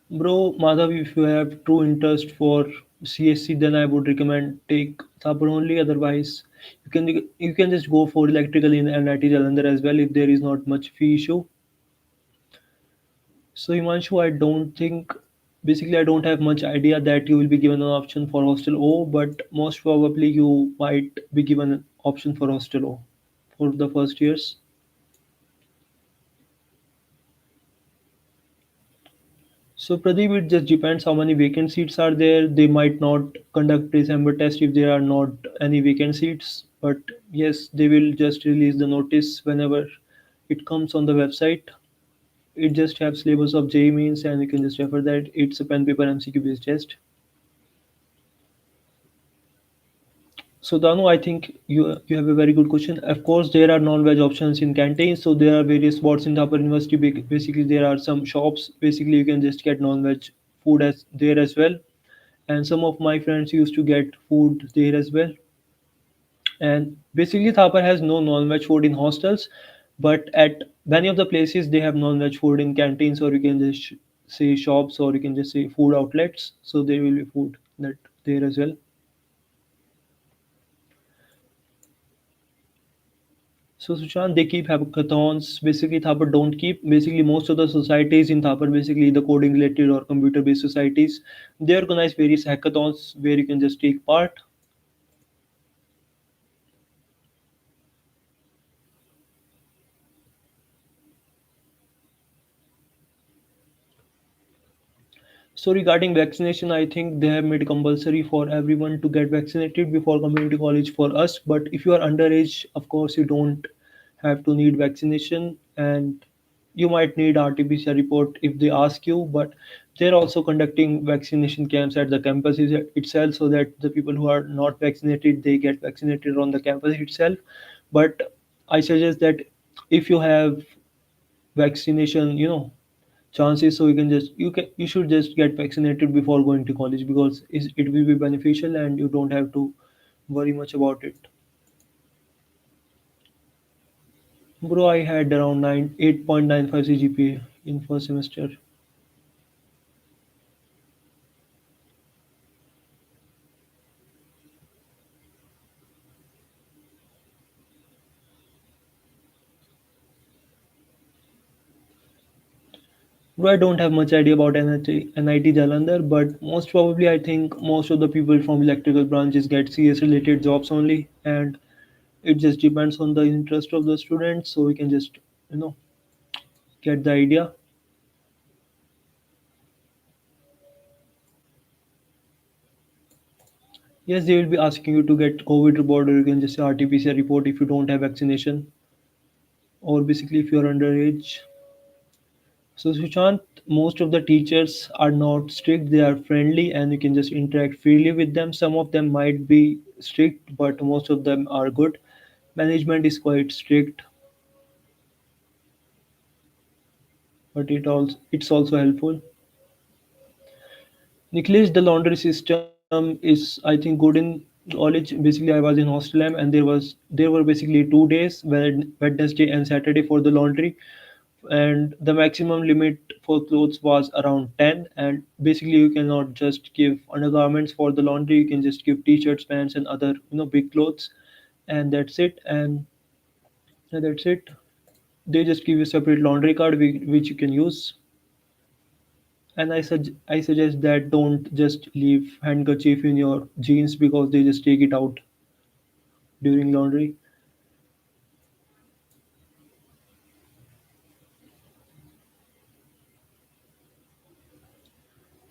Bro, Madhav, if you have true interest for CSC, then I would recommend take Thapar only. Otherwise, you can just go for electrical in NIT Jalandhar as well if there is not much fee issue. So Himanshu, I don't think, basically I don't have much idea that you will be given an option for hostel O, but most probably you might be given an option for hostel O for the first years. So Pradeep, it just depends how many vacant seats are there. They might not conduct December test if there are not any vacant seats, but yes, they will just release the notice whenever it comes on the website. It just has syllabus of Jee Mains, and you can just refer that. It's a pen paper MCQ based test. So Danu, I think you have a very good question. Of course, there are non-veg options in canteen. So there are various spots in Thapar University. Basically, there are some shops. Basically, you can just get non-veg food as there as well. And some of my friends used to get food there as well. And basically, Thapar has no non-veg food in hostels, but at many of the places they have non-veg food in canteens, or you can just say shops, or you can just say food outlets. So there will be food that there as well. So Sushant, they keep hackathons. Basically, Thapar don't keep. Basically, most of the societies in Thapar, basically the coding related or computer based societies, they organize various hackathons where you can just take part. So regarding vaccination, I think they have made compulsory for everyone to get vaccinated before coming to college for us. But if you are underage, of course, you don't have to need vaccination, and you might need RT-PCR report if they ask you. But they're also conducting vaccination camps at the campus itself, so that the people who are not vaccinated they get vaccinated on the campus itself. But I suggest that if you have vaccination, chances, so you should just get vaccinated before going to college because it will be beneficial and you don't have to worry much about it. Bro, I had around 8.95 cgpa in first semester. Bro, I don't have much idea about NIT Jalandhar, but most probably I think most of the people from electrical branches get CS related jobs only, and it just depends on the interest of the student, so we can just you know get the idea. Yes, they will be asking you to get COVID report, or you can just say RT-PCR report if you don't have vaccination, or basically if you are underage. So Sushant, most of the teachers are not strict; they are friendly, and you can just interact freely with them. Some of them might be strict, but most of them are good. Management is quite strict, but it's also helpful. Nicholas, the laundry system is, I think, good in college. Basically, I was in hostel and there were basically 2 days, Wednesday and Saturday for the laundry, and the maximum limit for clothes was around 10. And basically, you cannot just give undergarments for the laundry. You can just give t-shirts, pants, and other big clothes, and that's it. They just give you a separate laundry card which you can use. And I suggest that don't just leave handkerchief in your jeans because they just take it out during laundry.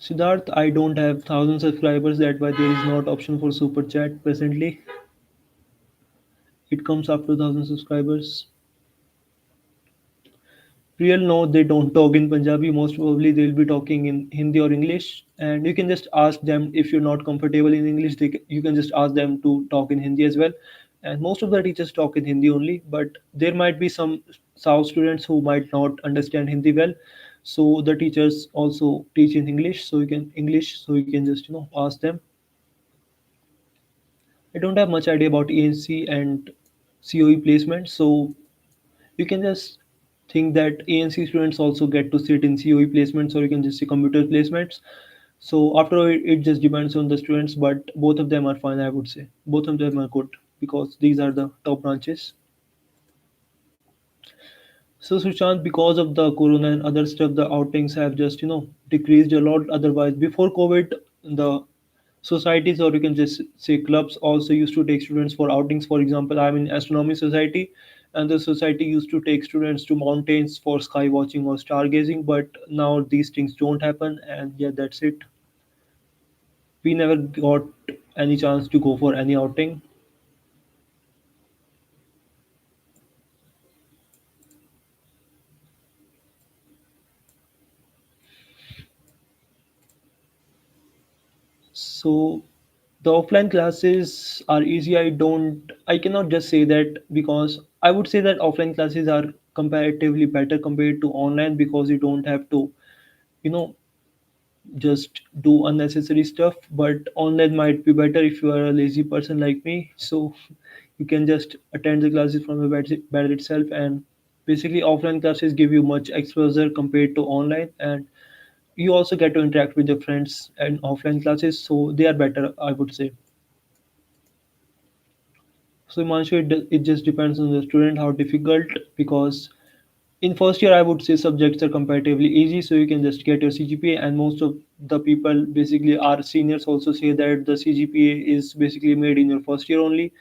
Siddharth, I don't have 1,000 subscribers. That's why there is not option for super chat presently. It comes after 1,000 subscribers. Real, no, they don't talk in Punjabi. Most probably they'll be talking in Hindi or English. And you can just ask them if you're not comfortable in English. You can just ask them to talk in Hindi as well. And most of the teachers talk in Hindi only. But there might be some South students who might not understand Hindi well. So the teachers also teach in English. So you can just ask them. I don't have much idea about ANC and COE placement. So you can just think that ANC students also get to sit in COE placements, or you can just see computer placements. So after all, it just depends on the students, but both of them are fine, I would say. Both of them are good because these are the top branches. So Sushant, because of the corona and other stuff, the outings have just decreased a lot. Otherwise, before COVID, the societies, or you can just say clubs, also used to take students for outings. For example, I'm in astronomy society, and the society used to take students to mountains for sky watching or stargazing. But now these things don't happen, and yeah, that's it. We never got any chance to go for any outing. So the offline classes are easy. I cannot just say that, because I would say that offline classes are comparatively better compared to online, because you don't have to, you know, just do unnecessary stuff. But online might be better if you are a lazy person like me. So you can just attend the classes from the bed itself. And basically offline classes give you much exposure compared to online, and you also get to interact with your friends and offline classes, so they are better, I would say. So Himanshu, it just depends on the student how difficult, because in first year I would say subjects are comparatively easy, so you can just get your CGPA. And most of the people, basically our seniors, also say that the CGPA is basically made in your first year only.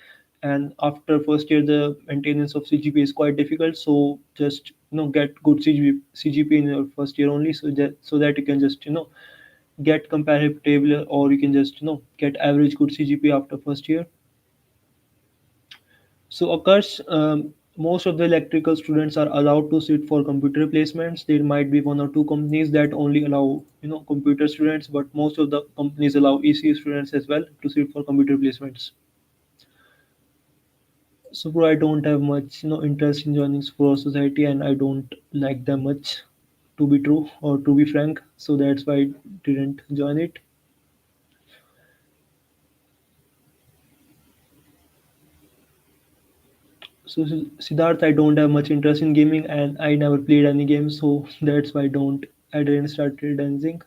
And after first year the maintenance of CGPA is quite difficult, so just get good CGPA in your first year only, so that you can just get comparative, or you can just get average good CGPA after first year. So occurs, most of the electrical students are allowed to sit for computer placements. There might be one or two companies that only allow computer students, but most of the companies allow ECE students as well to sit for computer placements. So bro, I don't have much interest in joining Spro Society, and I don't like them much, to be true or to be frank. So that's why I didn't join it. So Siddharth, I don't have much interest in gaming, and I never played any games, so that's why I didn't start dancing.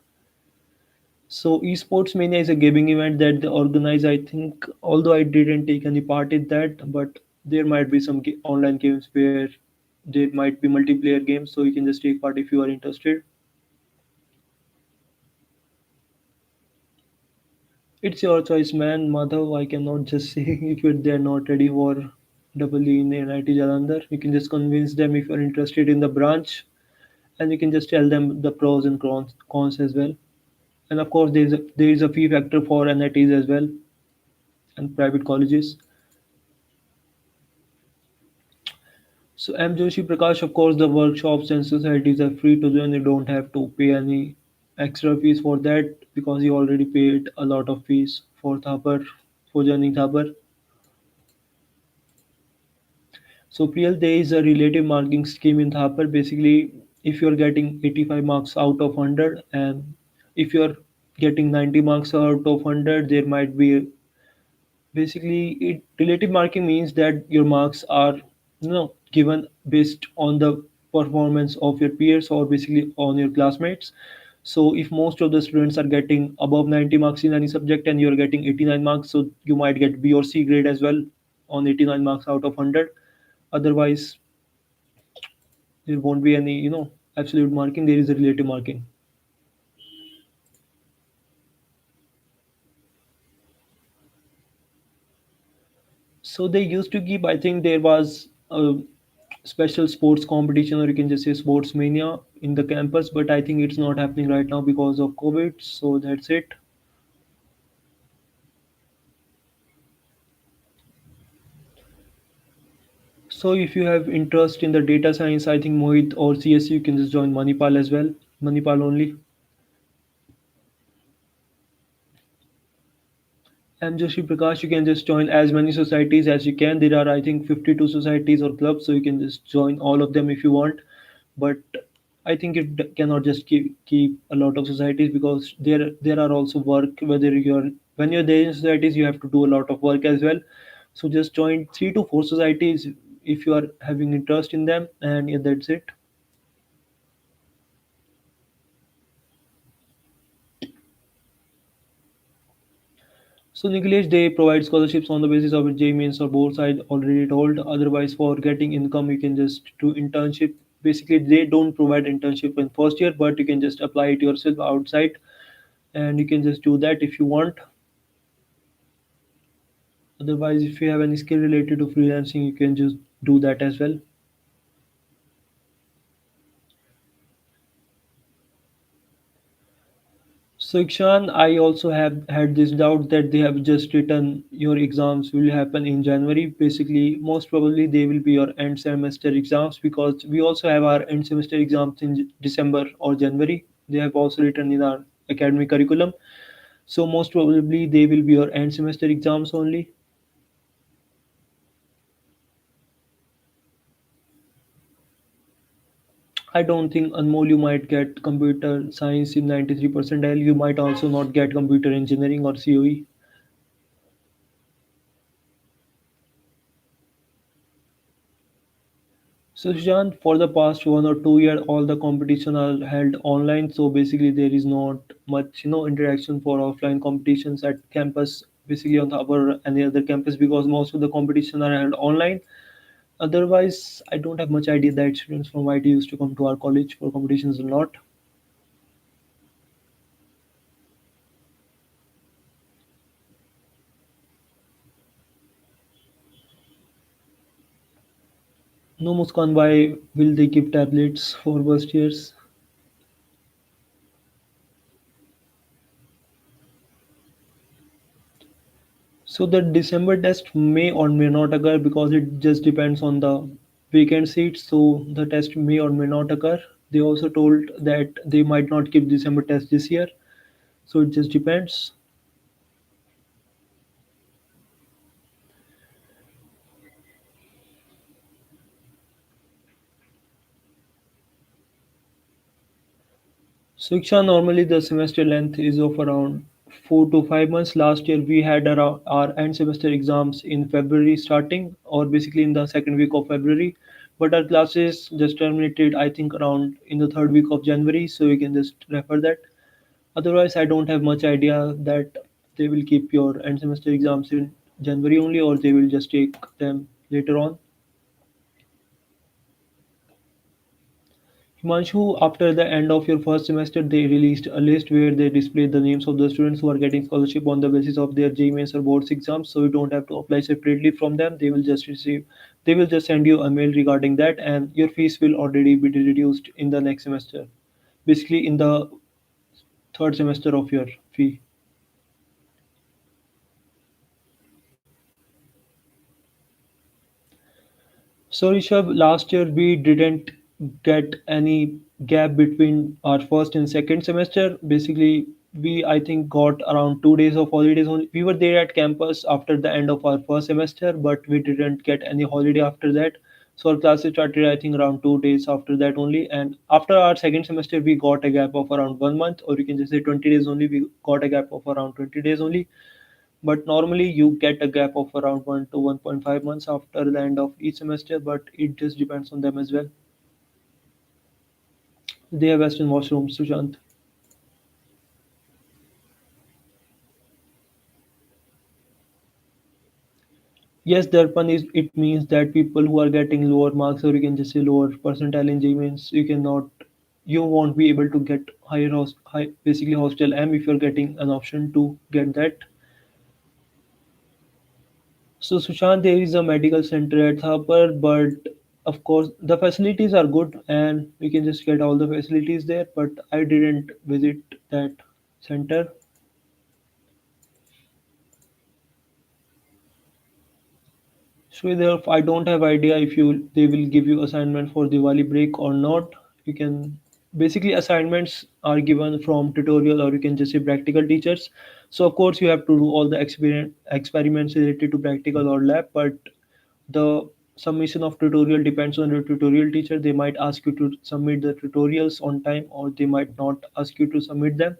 So esports mania is a gaming event that they organize. I think, although I didn't take any part in that, but there might be some online games where there might be multiplayer games, so you can just take part if you are interested. It's your choice, man. Madhav, I cannot just say if they're not ready for double E in NIT Jalandhar. You can just convince them if you're interested in the branch, and you can just tell them the pros and cons as well. And of course, there is a fee factor for NITs as well, and private colleges. So M Joshi Prakash, of course, the workshops and societies are free to join. You don't have to pay any extra fees for that, because you already paid a lot of fees for Thapar, for joining Thapar. So Priyal, there is a relative marking scheme in Thapar. Basically, if you're getting 85 marks out of 100, and if you're getting 90 marks out of 100, there might be, basically, it relative marking means that your marks are, given based on the performance of your peers, or basically on your classmates. So if most of the students are getting above 90 marks in any subject and you're getting 89 marks, so you might get B or C grade as well on 89 marks out of 100. Otherwise, there won't be any, absolute marking. There is a relative marking. So they used to keep, I think there was a special sports competition, or you can just say sports mania in the campus, but I think it's not happening right now because of COVID. So that's it. So if you have interest in the data science, I think Mohit or CSU, you can just join Manipal as well. Manipal only. And Joshi Prakash, you can just join as many societies as you can. There are, I think, 52 societies or clubs, so you can just join all of them if you want. But I think it cannot just keep a lot of societies, because there are also work. Whether you're when you're there in societies, you have to do a lot of work as well. So just join 3 to 4 societies if you are having interest in them, and yeah, that's it. So Nikhilesh, they provide scholarships on the basis of Jee Mains or boards. I already told. Otherwise, for getting income, you can just do internship. Basically, they don't provide internship in first year, but you can just apply it yourself outside, and you can just do that if you want. Otherwise, if you have any skill related to freelancing, you can just do that as well. So Ikshan, I also have had this doubt that they have just written your exams will happen in January. Basically, most probably they will be your end semester exams, because we also have our end semester exams in December or January. They have also written in our academic curriculum. So most probably they will be your end semester exams only. I don't think Anmol you might get computer science in 93 percentile. You might also not get computer engineering or COE. So Shan, for the past 1 or 2 years, all the competition are held online. So basically, there is not much, interaction for offline competitions at campus. Basically, on our any other campus, because most of the competition are held online. Otherwise, I don't have much idea that students from IT used to come to our college for competitions or not. No, Muskan, why will they give tablets for first years? So the December test may or may not occur, because it just depends on the vacant seats. So the test may or may not occur. They also told that they might not keep December test this year. So it just depends. So Iksha, normally the semester length is of around 4 to 5 months. Last year we had our end semester exams in February starting, or basically in the second week of February. But our classes just terminated, I think, around in the third week of January. So you can just refer that. Otherwise, I don't have much idea that they will keep your end semester exams in January only, or they will just take them later on. Himanshu, after the end of your first semester, they released a list where they displayed the names of the students who are getting scholarship on the basis of their GMAs or boards exams. So you don't have to apply separately from them. They will just send you a mail regarding that, and your fees will already be reduced in the next semester. Basically, in the third semester of your fee. So Rishabh, last year we didn't get any gap between our first and second semester. Basically, we I think got around 2 days of holidays. We were there at campus after the end of our first semester, but we didn't get any holiday after that. So our classes started, I think, around 2 days after that only. And after our second semester, we got a gap of around 1 month, or you can just say 20 days only. We got a gap of around 20 days only. But normally you get a gap of around 1 to 1.5 months after the end of each semester, but it just depends on them as well. They have Western washrooms, Sushant. Yes, Darpan is it means that people who are getting lower marks, or you can just say lower percentile in G means you won't be able to get basically hostel M if you're getting an option to get that. So Sushant, there is a medical center at Thapar, but of course the facilities are good and we can just get all the facilities there. But I didn't visit that center. So I don't have idea if you they will give you assignment for Diwali break or not. You can basically assignments are given from tutorial, or you can just say practical teachers. So of course you have to do all the experiments related to practical or lab, but the submission of tutorial depends on the tutorial teacher. They might ask you to submit the tutorials on time, or they might not ask you to submit them.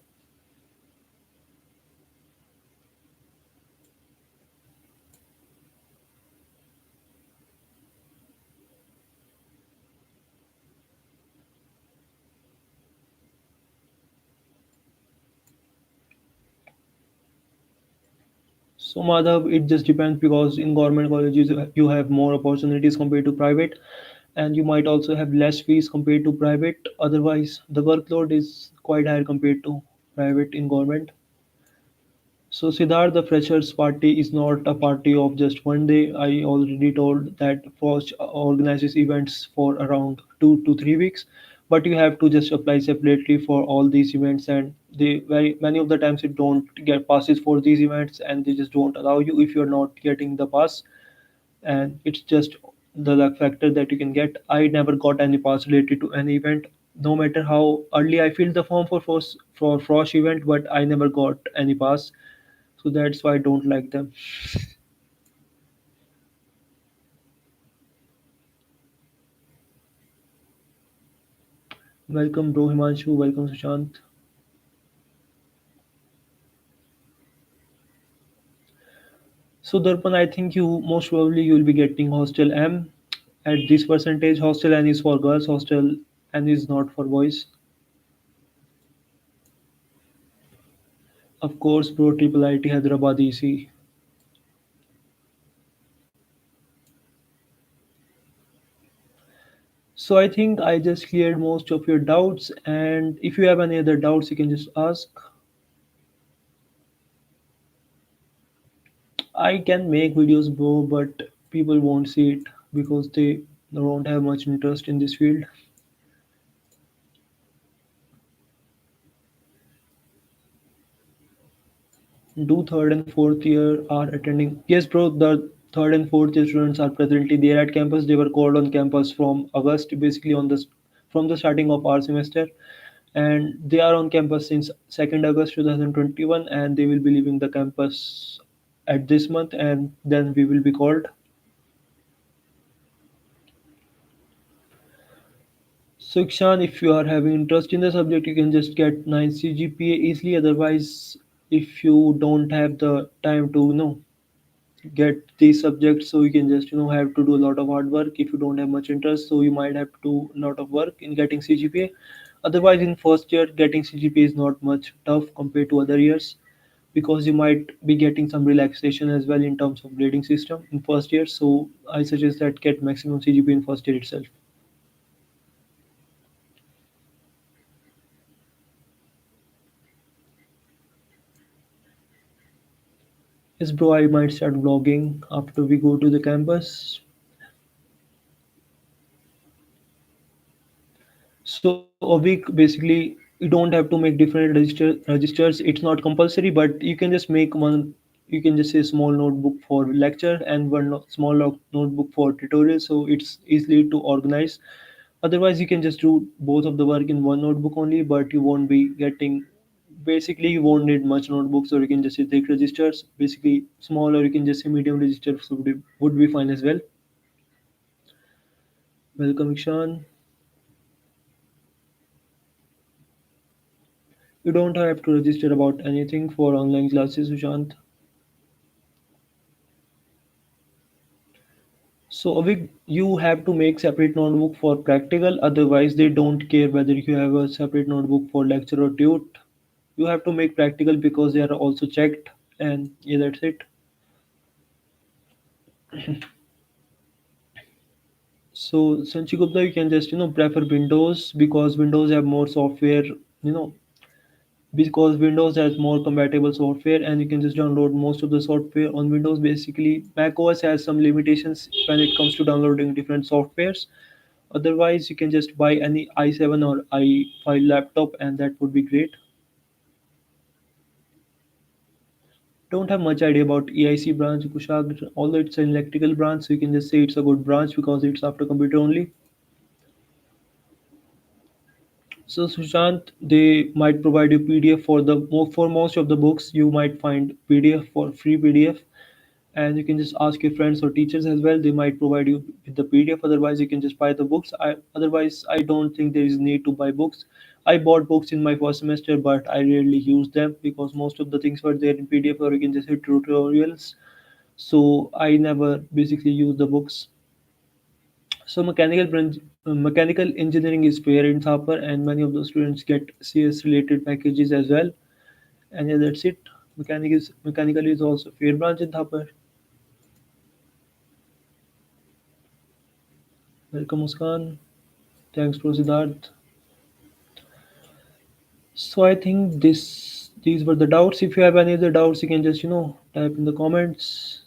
So Madhav, it just depends because in government colleges you have more opportunities compared to private, and you might also have less fees compared to private. Otherwise, the workload is quite higher compared to private in government. So Siddharth, the freshers party is not a party of just one day. I already told that Frost organizes events for around 2 to 3 weeks, but you have to just apply separately for all these events, and they very many of the times you don't get passes for these events, and they just don't allow you if you're not getting the pass, and it's just the luck factor that you can get. I never got any pass related to any event, no matter how early I filled the form for Frost event, but I never got any pass, so that's why I don't like them. Welcome, bro Himanshu. Welcome, Sushant. So, Darpan, I think you most probably you'll be getting hostel M at this percentage. Hostel N is for girls. Hostel N is not for boys. Of course, bro. Triple IT Hyderabad EC. So I think I just cleared most of your doubts. And if you have any other doubts, you can just ask. I can make videos, bro, but people won't see it because they don't have much interest in this field. Do third and fourth year are attending? Yes, bro. The third and fourth year students are presently there at campus. They were called on campus from August, basically from the starting of our semester, and they are on campus since 2nd August 2021, and they will be leaving the campus at this month, and then we will be called. So, Ikshan, if you are having interest in the subject, you can just get 9 Cgpa easily. Otherwise, if you don't have the time to get these subjects, so you can just have to do a lot of hard work if you don't have much interest, so you might have to do a lot of work in getting Cgpa. Otherwise, in first year getting Cgpa is not much tough compared to other years, because you might be getting some relaxation as well in terms of grading system in first year. So I suggest that get maximum Cgpa in first year itself. Yes, bro, I might start vlogging after we go to the campus. So a week, basically, you don't have to make different registers. It's not compulsory, but you can just make one. You can just say small notebook for lecture and one small notebook for tutorial. So it's easily to organize. Otherwise, you can just do both of the work in one notebook only, but you won't be getting. Basically, you won't need much notebooks, or you can just say take registers. Basically, small, or you can just say medium registers would be fine as well. Welcome, Ishan. You don't have to register about anything for online classes, Sushant. So, Avik, you have to make separate notebook for practical. Otherwise, they don't care whether you have a separate notebook for lecture or tute. You have to make practical because they are also checked. And yeah, that's it. So, Sanchi Gupta, you can just prefer Windows because Windows have more software. You know because Windows has more compatible software and you can just download most of the software on Windows. Basically, Mac OS has some limitations when it comes to downloading different softwares. Otherwise, you can just buy any i7 or i5 laptop and that would be great. Don't have much idea about EIC branch, Kushag, although it's an electrical branch, so you can just say it's a good branch because it's after computer only. So Sushant, they might provide you PDF for most of the books. You might find PDF for free PDF, and you can just ask your friends or teachers as well. They might provide you with the PDF. Otherwise, you can just buy the books. Otherwise, I don't think there is need to buy books. I bought books in my first semester, but I rarely used them because most of the things were there in PDF or you can just hit tutorials. So I never basically use the books. So mechanical engineering is fair in Thapar, and many of the students get CS related packages as well. And yeah, that's it. Mechanical is also fair branch in Thapar. Welcome, Muskan. Thanks for Siddharth. So I think these were the doubts. If you have any other doubts, you can just type in the comments.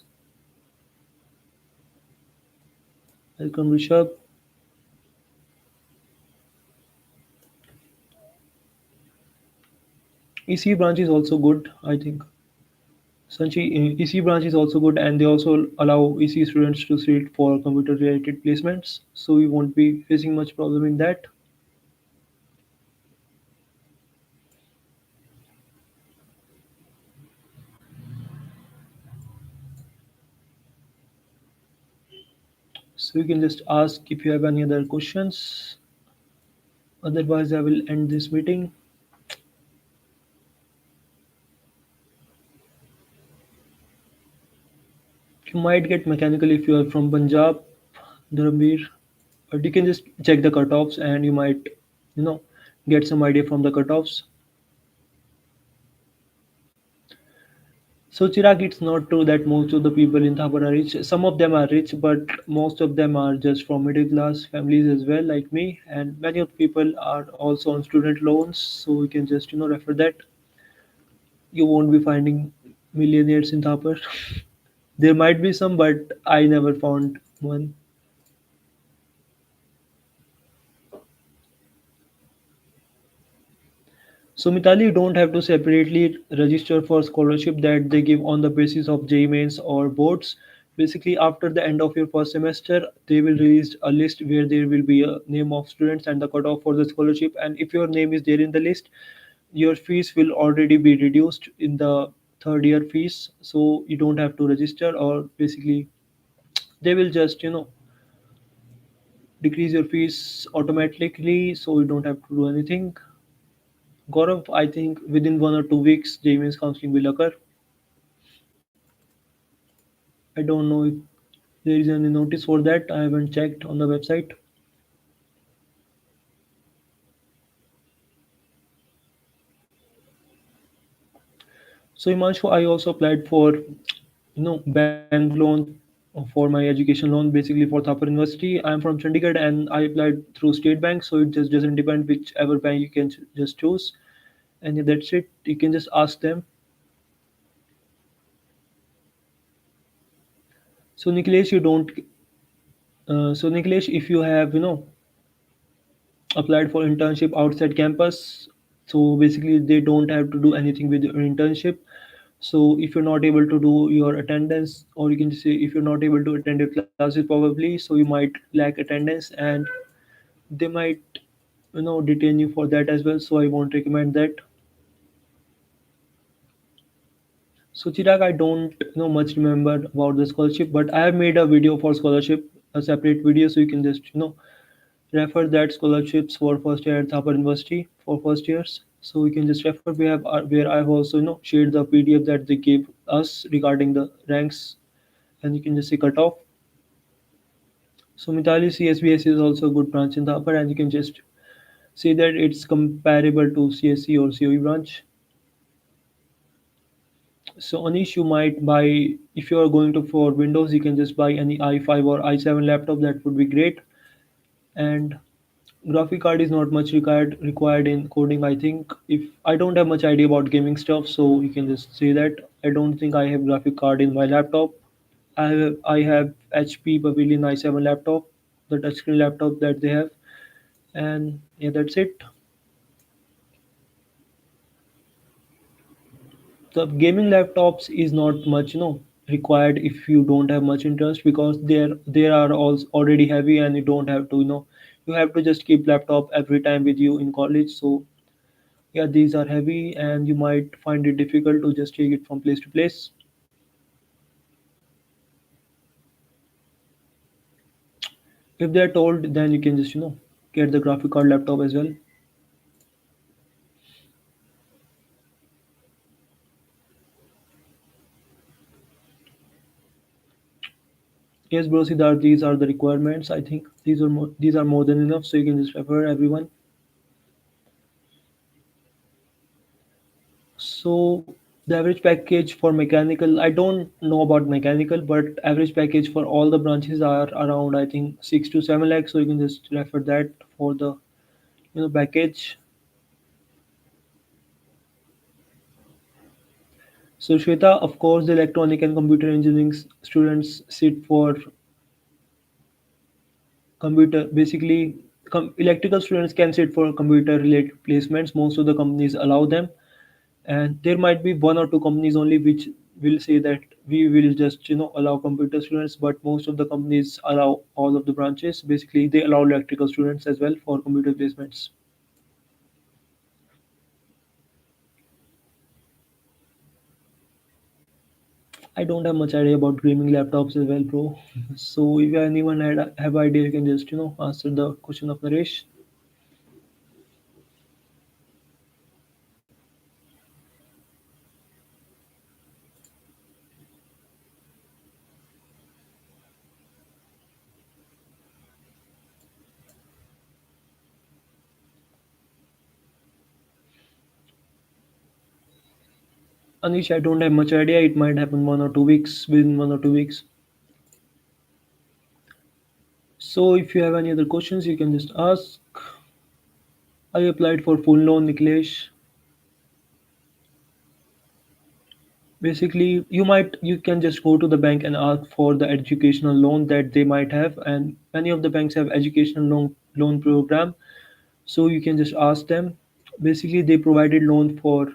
Welcome, Rishabh. EC branch is also good, I think. Sanchi, EC branch is also good, and they also allow EC students to sit for computer related placements, so we won't be facing much problem in that. So you can just ask if you have any other questions. Otherwise, I will end this meeting. You might get mechanical if you are from Punjab, Dharamveer, but you can just check the cutoffs and you might, you know, get some idea from the cutoffs. So Chirag, it's not true that most of the people in Thapar are rich. Some of them are rich, but most of them are just from middle class families as well, like me. And many of people are also on student loans, so we can just refer that. You won't be finding millionaires in Thapar. There might be some, but I never found one. So Mitali, you don't have to separately register for scholarship that they give on the basis of Jee Mains or boards. Basically, after the end of your first semester, they will release a list where there will be a name of students and the cutoff for the scholarship. And if your name is there in the list, your fees will already be reduced in the third year fees. So you don't have to register, or basically they will just decrease your fees automatically, so you don't have to do anything. Gaurav, I think within 1 or 2 weeks, JMS counseling will occur. I don't know if there is any notice for that. I haven't checked on the website. So Himanshu, I also applied for bank loan for my education loan, basically for Thapar University. I am from Chandigarh and I applied through State Bank, so it just doesn't depend whichever bank you can just choose. And yeah, that's it. You can just ask them. So Niklesh, you don't. So Niklesh, if you have applied for internship outside campus, so basically they don't have to do anything with your internship. So if you're not able to do your attendance, or you can just say if you're not able to attend your classes probably, so you might lack attendance and they might detain you for that as well, so I won't recommend that. So Chirag, I don't much remember about the scholarship, but I have made a video for scholarship, a separate video, so you can just refer that scholarships for first year at Thapar University for first years. So you can just refer. We have where I've also shared the PDF that they gave us regarding the ranks, and you can just see cutoff. So Mitali CSBS is also a good branch in Thapar, and you can just see that it's comparable to CSC or COE branch. So Anish, you might buy if you are going to for Windows, you can just buy any i5 or i7 laptop. That would be great. And graphic card is not much required in coding. I think if I don't have much idea about gaming stuff, so you can just say that I don't think I have graphic card in my laptop. I have HP Pavilion i7 laptop, the touchscreen laptop that they have, and yeah, that's it. The gaming laptops is not much required if you don't have much interest, because there are all already heavy, and you don't have to you have to just keep laptop every time with you in college. So yeah, these are heavy and you might find it difficult to just take it from place to place. If they're told, then you can just get the graphic card laptop as well. Yes, bro, Siddharth, these are the requirements. I think these are more than enough, so you can just refer everyone. So the average package for mechanical, I don't know about mechanical, but average package for all the branches are around I think 6 to 7 lakhs. So you can just refer that for the package. So Shweta, of course, the electronic and computer engineering students sit for computer. Basically, electrical students can sit for computer related placements. Most of the companies allow them, and there might be one or two companies only which will say that we will just allow computer students, but most of the companies allow all of the branches. Basically, they allow electrical students as well for computer placements. I don't have much idea about gaming laptops as well, bro. So if anyone have idea, you can just answer the question of Naresh. Anish, I don't have much idea. It might happen 1 or 2 weeks, within 1 or 2 weeks. So if you have any other questions, you can just ask. I applied for full loan, Niklesh. Basically, you can just go to the bank and ask for the educational loan that they might have, and many of the banks have educational loan program. So you can just ask them. Basically, they provided loan for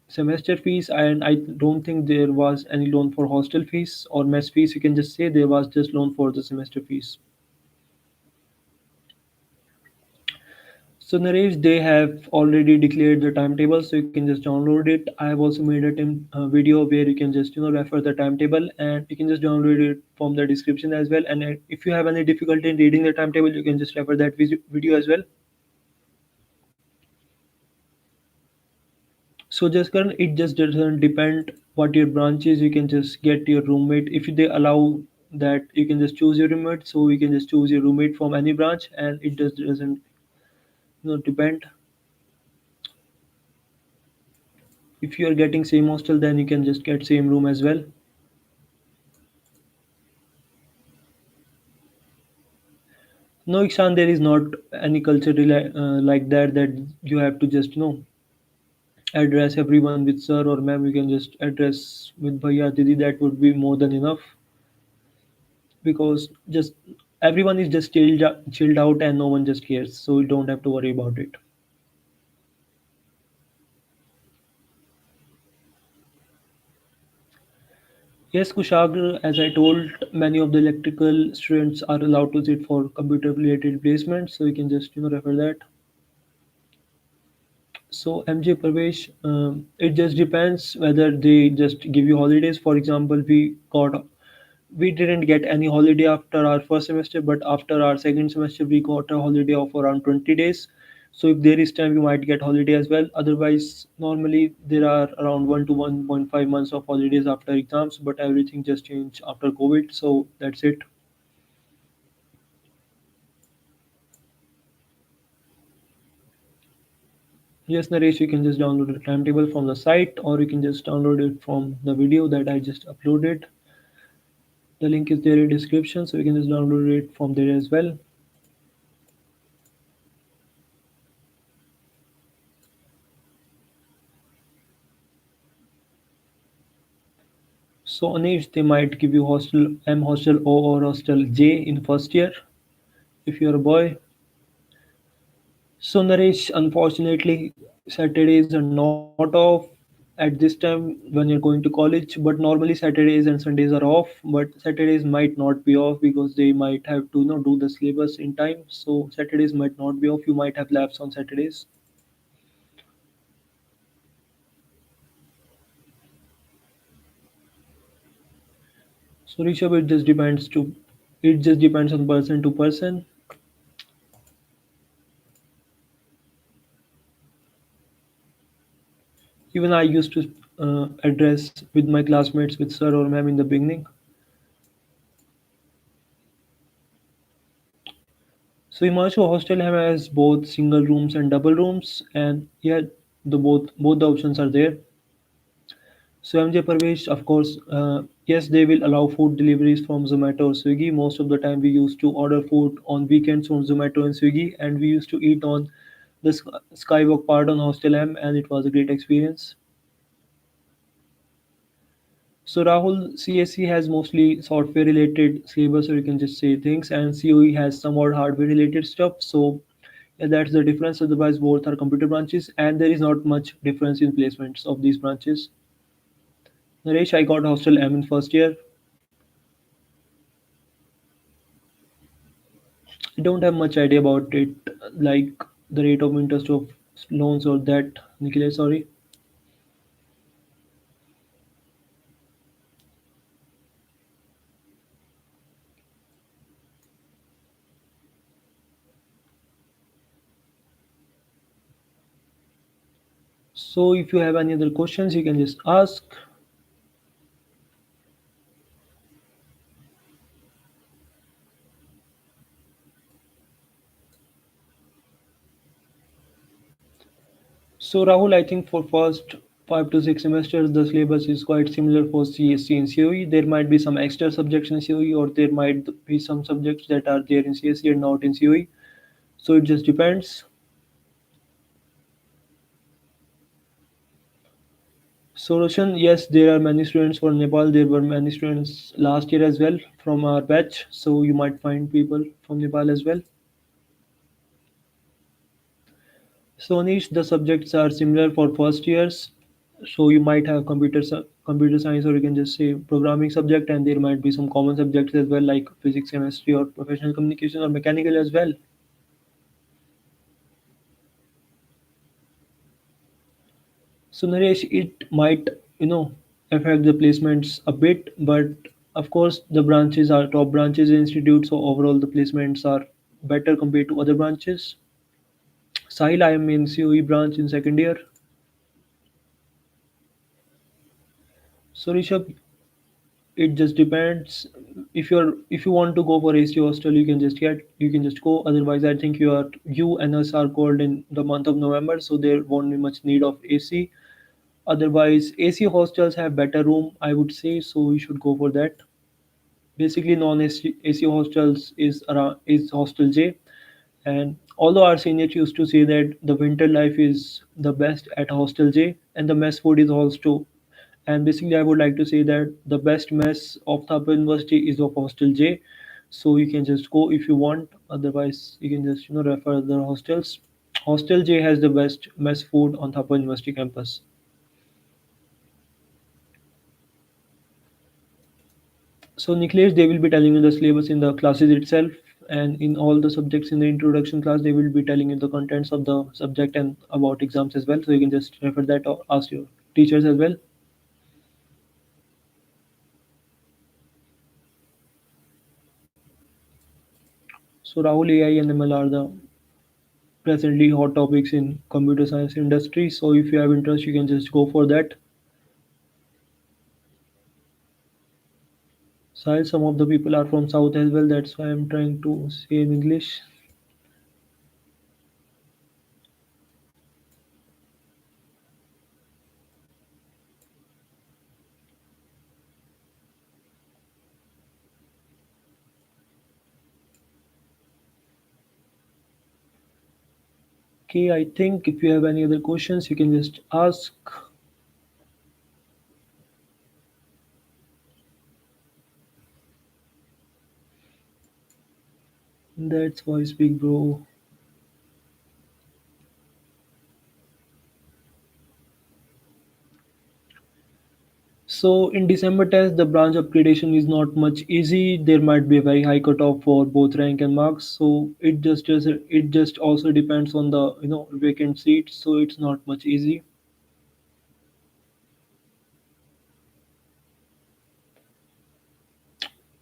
semester fees, and I don't think there was any loan for hostel fees or mess fees. You can just say there was just loan for the semester fees. So Naresh, they have already declared the timetable, so you can just download it. I have also made a video where you can just refer the timetable, and you can just download it from the description as well. And if you have any difficulty in reading the timetable, you can just refer that video as well. So just Karan, it just doesn't depend what your branch is. You can just get your roommate if they allow that. You can just choose your roommate. So you can just choose your roommate from any branch, and it just doesn't depend. If you are getting same hostel, then you can just get same room as well. No, Ikshan, there is not any culture like that you have to just address everyone with sir or ma'am. You can just address with bhaiya, didi. That would be more than enough, because just everyone is just chilled out and no one just cares. So you don't have to worry about it. Yes, Kushagra, as I told, many of the electrical students are allowed to sit for computer related placements. So you can just refer that. So MJ Pravesh, it just depends whether they just give you holidays. For example, we got we didn't get any holiday after our first semester, but after our second semester we got a holiday of around 20 days. So if there is time, you might get holiday as well. Otherwise, normally there are around 1 to 1.5 months of holidays after exams, but everything just changed after COVID. So that's it. Yes, Naresh, you can just download the timetable from the site, or you can just download it from the video that I just uploaded. The link is there in description, so you can just download it from there as well. So Anish, they might give you hostel M, hostel O, or hostel J in first year if you're a boy. So Naresh, unfortunately, Saturdays are not off at this time when you're going to college. But normally Saturdays and Sundays are off. But Saturdays might not be off because they might have to do the syllabus in time. So Saturdays might not be off. You might have labs on Saturdays. So Rishabh, it just depends on person to person. Even I used to address with my classmates with sir or ma'am in the beginning. So Himanshu hostel has both single rooms and double rooms, and yeah, both the options are there. So MJ Parvesh, of course, yes, they will allow food deliveries from Zomato or Swiggy. Most of the time, we used to order food on weekends on Zomato and Swiggy, and we used to eat on the Skywalk part on Hostel M, and it was a great experience. So Rahul, CSC has mostly software related syllabus, or you can just say things, and COE has somewhat hardware related stuff. So yeah, that's the difference. Otherwise, both are computer branches, and there is not much difference in placements of these branches. Naresh, I got Hostel M in first year. I don't have much idea about it, like the rate of interest of loans or that. Nikhil, sorry. So if you have any other questions, you can just ask. So Rahul, I think for first 5 to 6 semesters, the syllabus is quite similar for CSC and COE. There might be some extra subjects in COE, or there might be some subjects that are there in CSC and not in COE. So it just depends. So Roshan, yes, there are many students for Nepal. There were many students last year as well from our batch. So you might find people from Nepal as well. So Anish, the subjects are similar for first years. So you might have computer science, or you can just say programming subject, and there might be some common subjects as well, like physics, chemistry, or professional communication, or mechanical as well. So Naresh, it might affect the placements a bit, but of course the branches are top branches in institute, so overall the placements are better compared to other branches. Sahil, I am in COE branch in second year. So Rishabh, it just depends. If you want to go for AC hostel, you can just go. Otherwise, I think you and us are cold in the month of November, so there won't be much need of AC. Otherwise, AC hostels have better room, I would say, so you should go for that. Basically, non-AC hostels is hostel J, and although our seniors used to say that the winter life is the best at hostel J, and the mess food is also. And basically, I would like to say that the best mess of Thapar University is of hostel J. So you can just go if you want. Otherwise, you can just refer other hostels. Hostel J has the best mess food on Thapar University campus. So Niklesh, they will be telling you the syllabus in the classes itself, and in all the subjects in the introduction class, they will be telling you the contents of the subject and about exams as well. So you can just refer that or ask your teachers as well. So Rahul, AI and ML are the presently hot topics in computer science industry. So if you have interest, you can just go for that. So some of the people are from South as well. That's why I'm trying to say in English. Okay, I think if you have any other questions, you can just ask. That's why I speak, bro. So in December test, the branch upgradation is not much easy. There might be a very high cutoff for both rank and marks. So it just also depends on the vacant seats. So it's not much easy.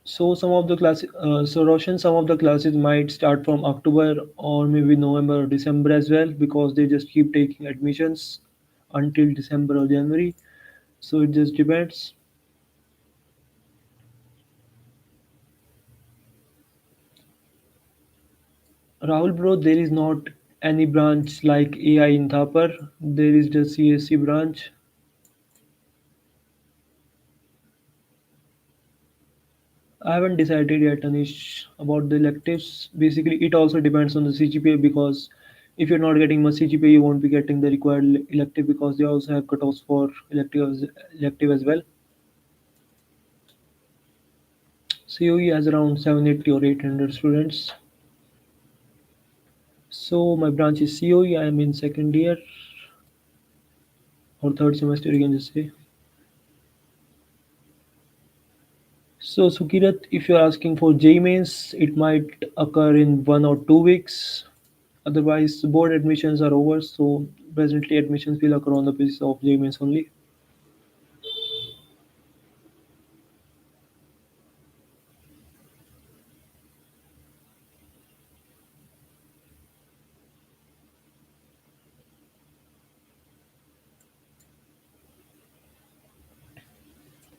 So Roshan, some of the classes might start from October or maybe November or December as well because they just keep taking admissions until December or January. So it just depends. Rahul bro, there is not any branch like AI in Thapar. There is the CSC branch. I haven't decided yet, Anish, about the electives. Basically, it also depends on the CGPA because if you're not getting much CGPA, you won't be getting the required elective because they also have cutoffs for elective as well. COE has around 780 or 800 students. So my branch is COE. I am in second year or third semester, you can just say. So Sukirat, if you're asking for Jee Mains, it might occur in 1 or 2 weeks. Otherwise, board admissions are over, so presently admissions will occur on the basis of Jee Mains only.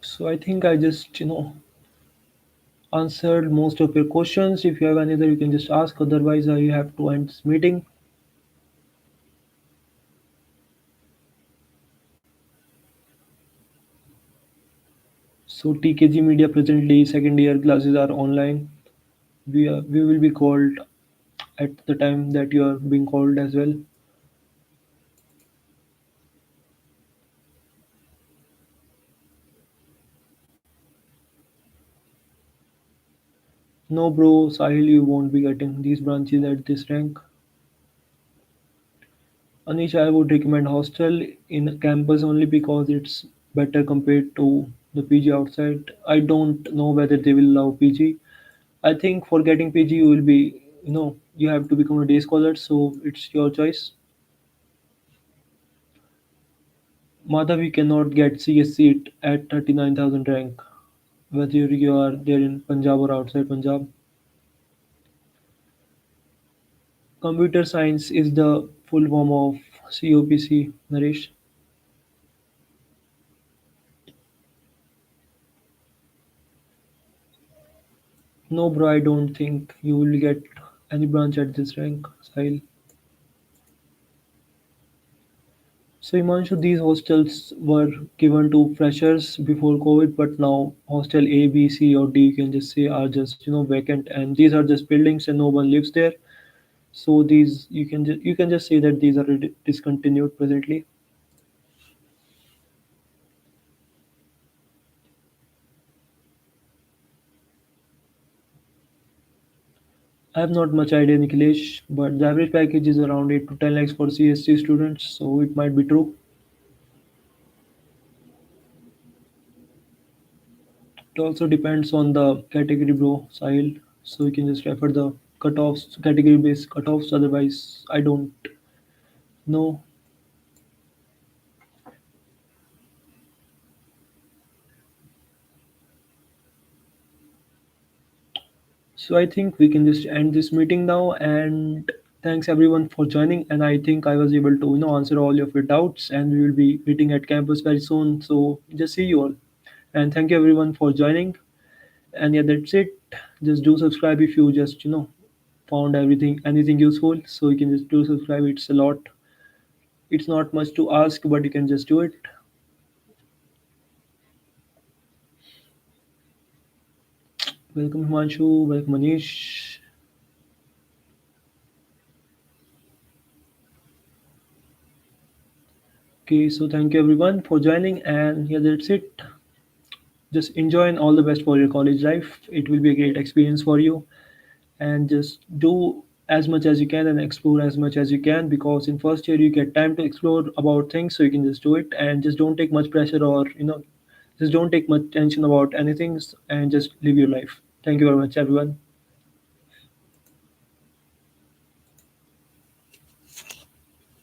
So I think I just answered most of your questions. If you have any other, you can just ask. Otherwise, I have to end this meeting. So TKG Media presently second year classes are online. We will be called at the time that you are being called as well. No, bro, Sahil, you won't be getting these branches at this rank. Anish, I would recommend hostel in campus only because it's better compared to the PG outside. I don't know whether they will allow PG. I think for getting PG, you will be, you have to become a day scholar, so it's your choice. Madhav, you cannot get CS seat at 39,000 rank, whether you are there in Punjab or outside Punjab. Computer science is the full form of COPC, Naresh. No, bro, I don't think you will get any branch at this rank, Sahil. So, Himanshu, these hostels were given to freshers before COVID, but now hostel A, B, C, or D, you can just say, are just vacant, and these are just buildings and no one lives there. So these you can just say that these are discontinued presently. I have not much idea, Nikhilesh, but the average package is around 8 to 10 lakhs for CSC students, so it might be true. It also depends on the category, bro, Sahil. So you can just refer the cutoffs, category based cutoffs. Otherwise, I don't know. So I think we can just end this meeting now, and thanks everyone for joining. And I think I was able to answer all of your doubts, and we will be meeting at campus very soon. So just see you all, and thank you everyone for joining. And yeah, that's it. Just do subscribe if you just found everything anything useful. So you can just do subscribe. It's a lot. It's not much to ask, but you can just do it. Welcome Himanshu. Welcome Manish. Okay, so thank you everyone for joining, and yeah, that's it. Just enjoy and all the best for your college life. It will be a great experience for you, and just do as much as you can and explore as much as you can, because in first year you get time to explore about things, so you can just do it, and just don't take much pressure, or just don't take much tension about anything, and just live your life. Thank you very much everyone.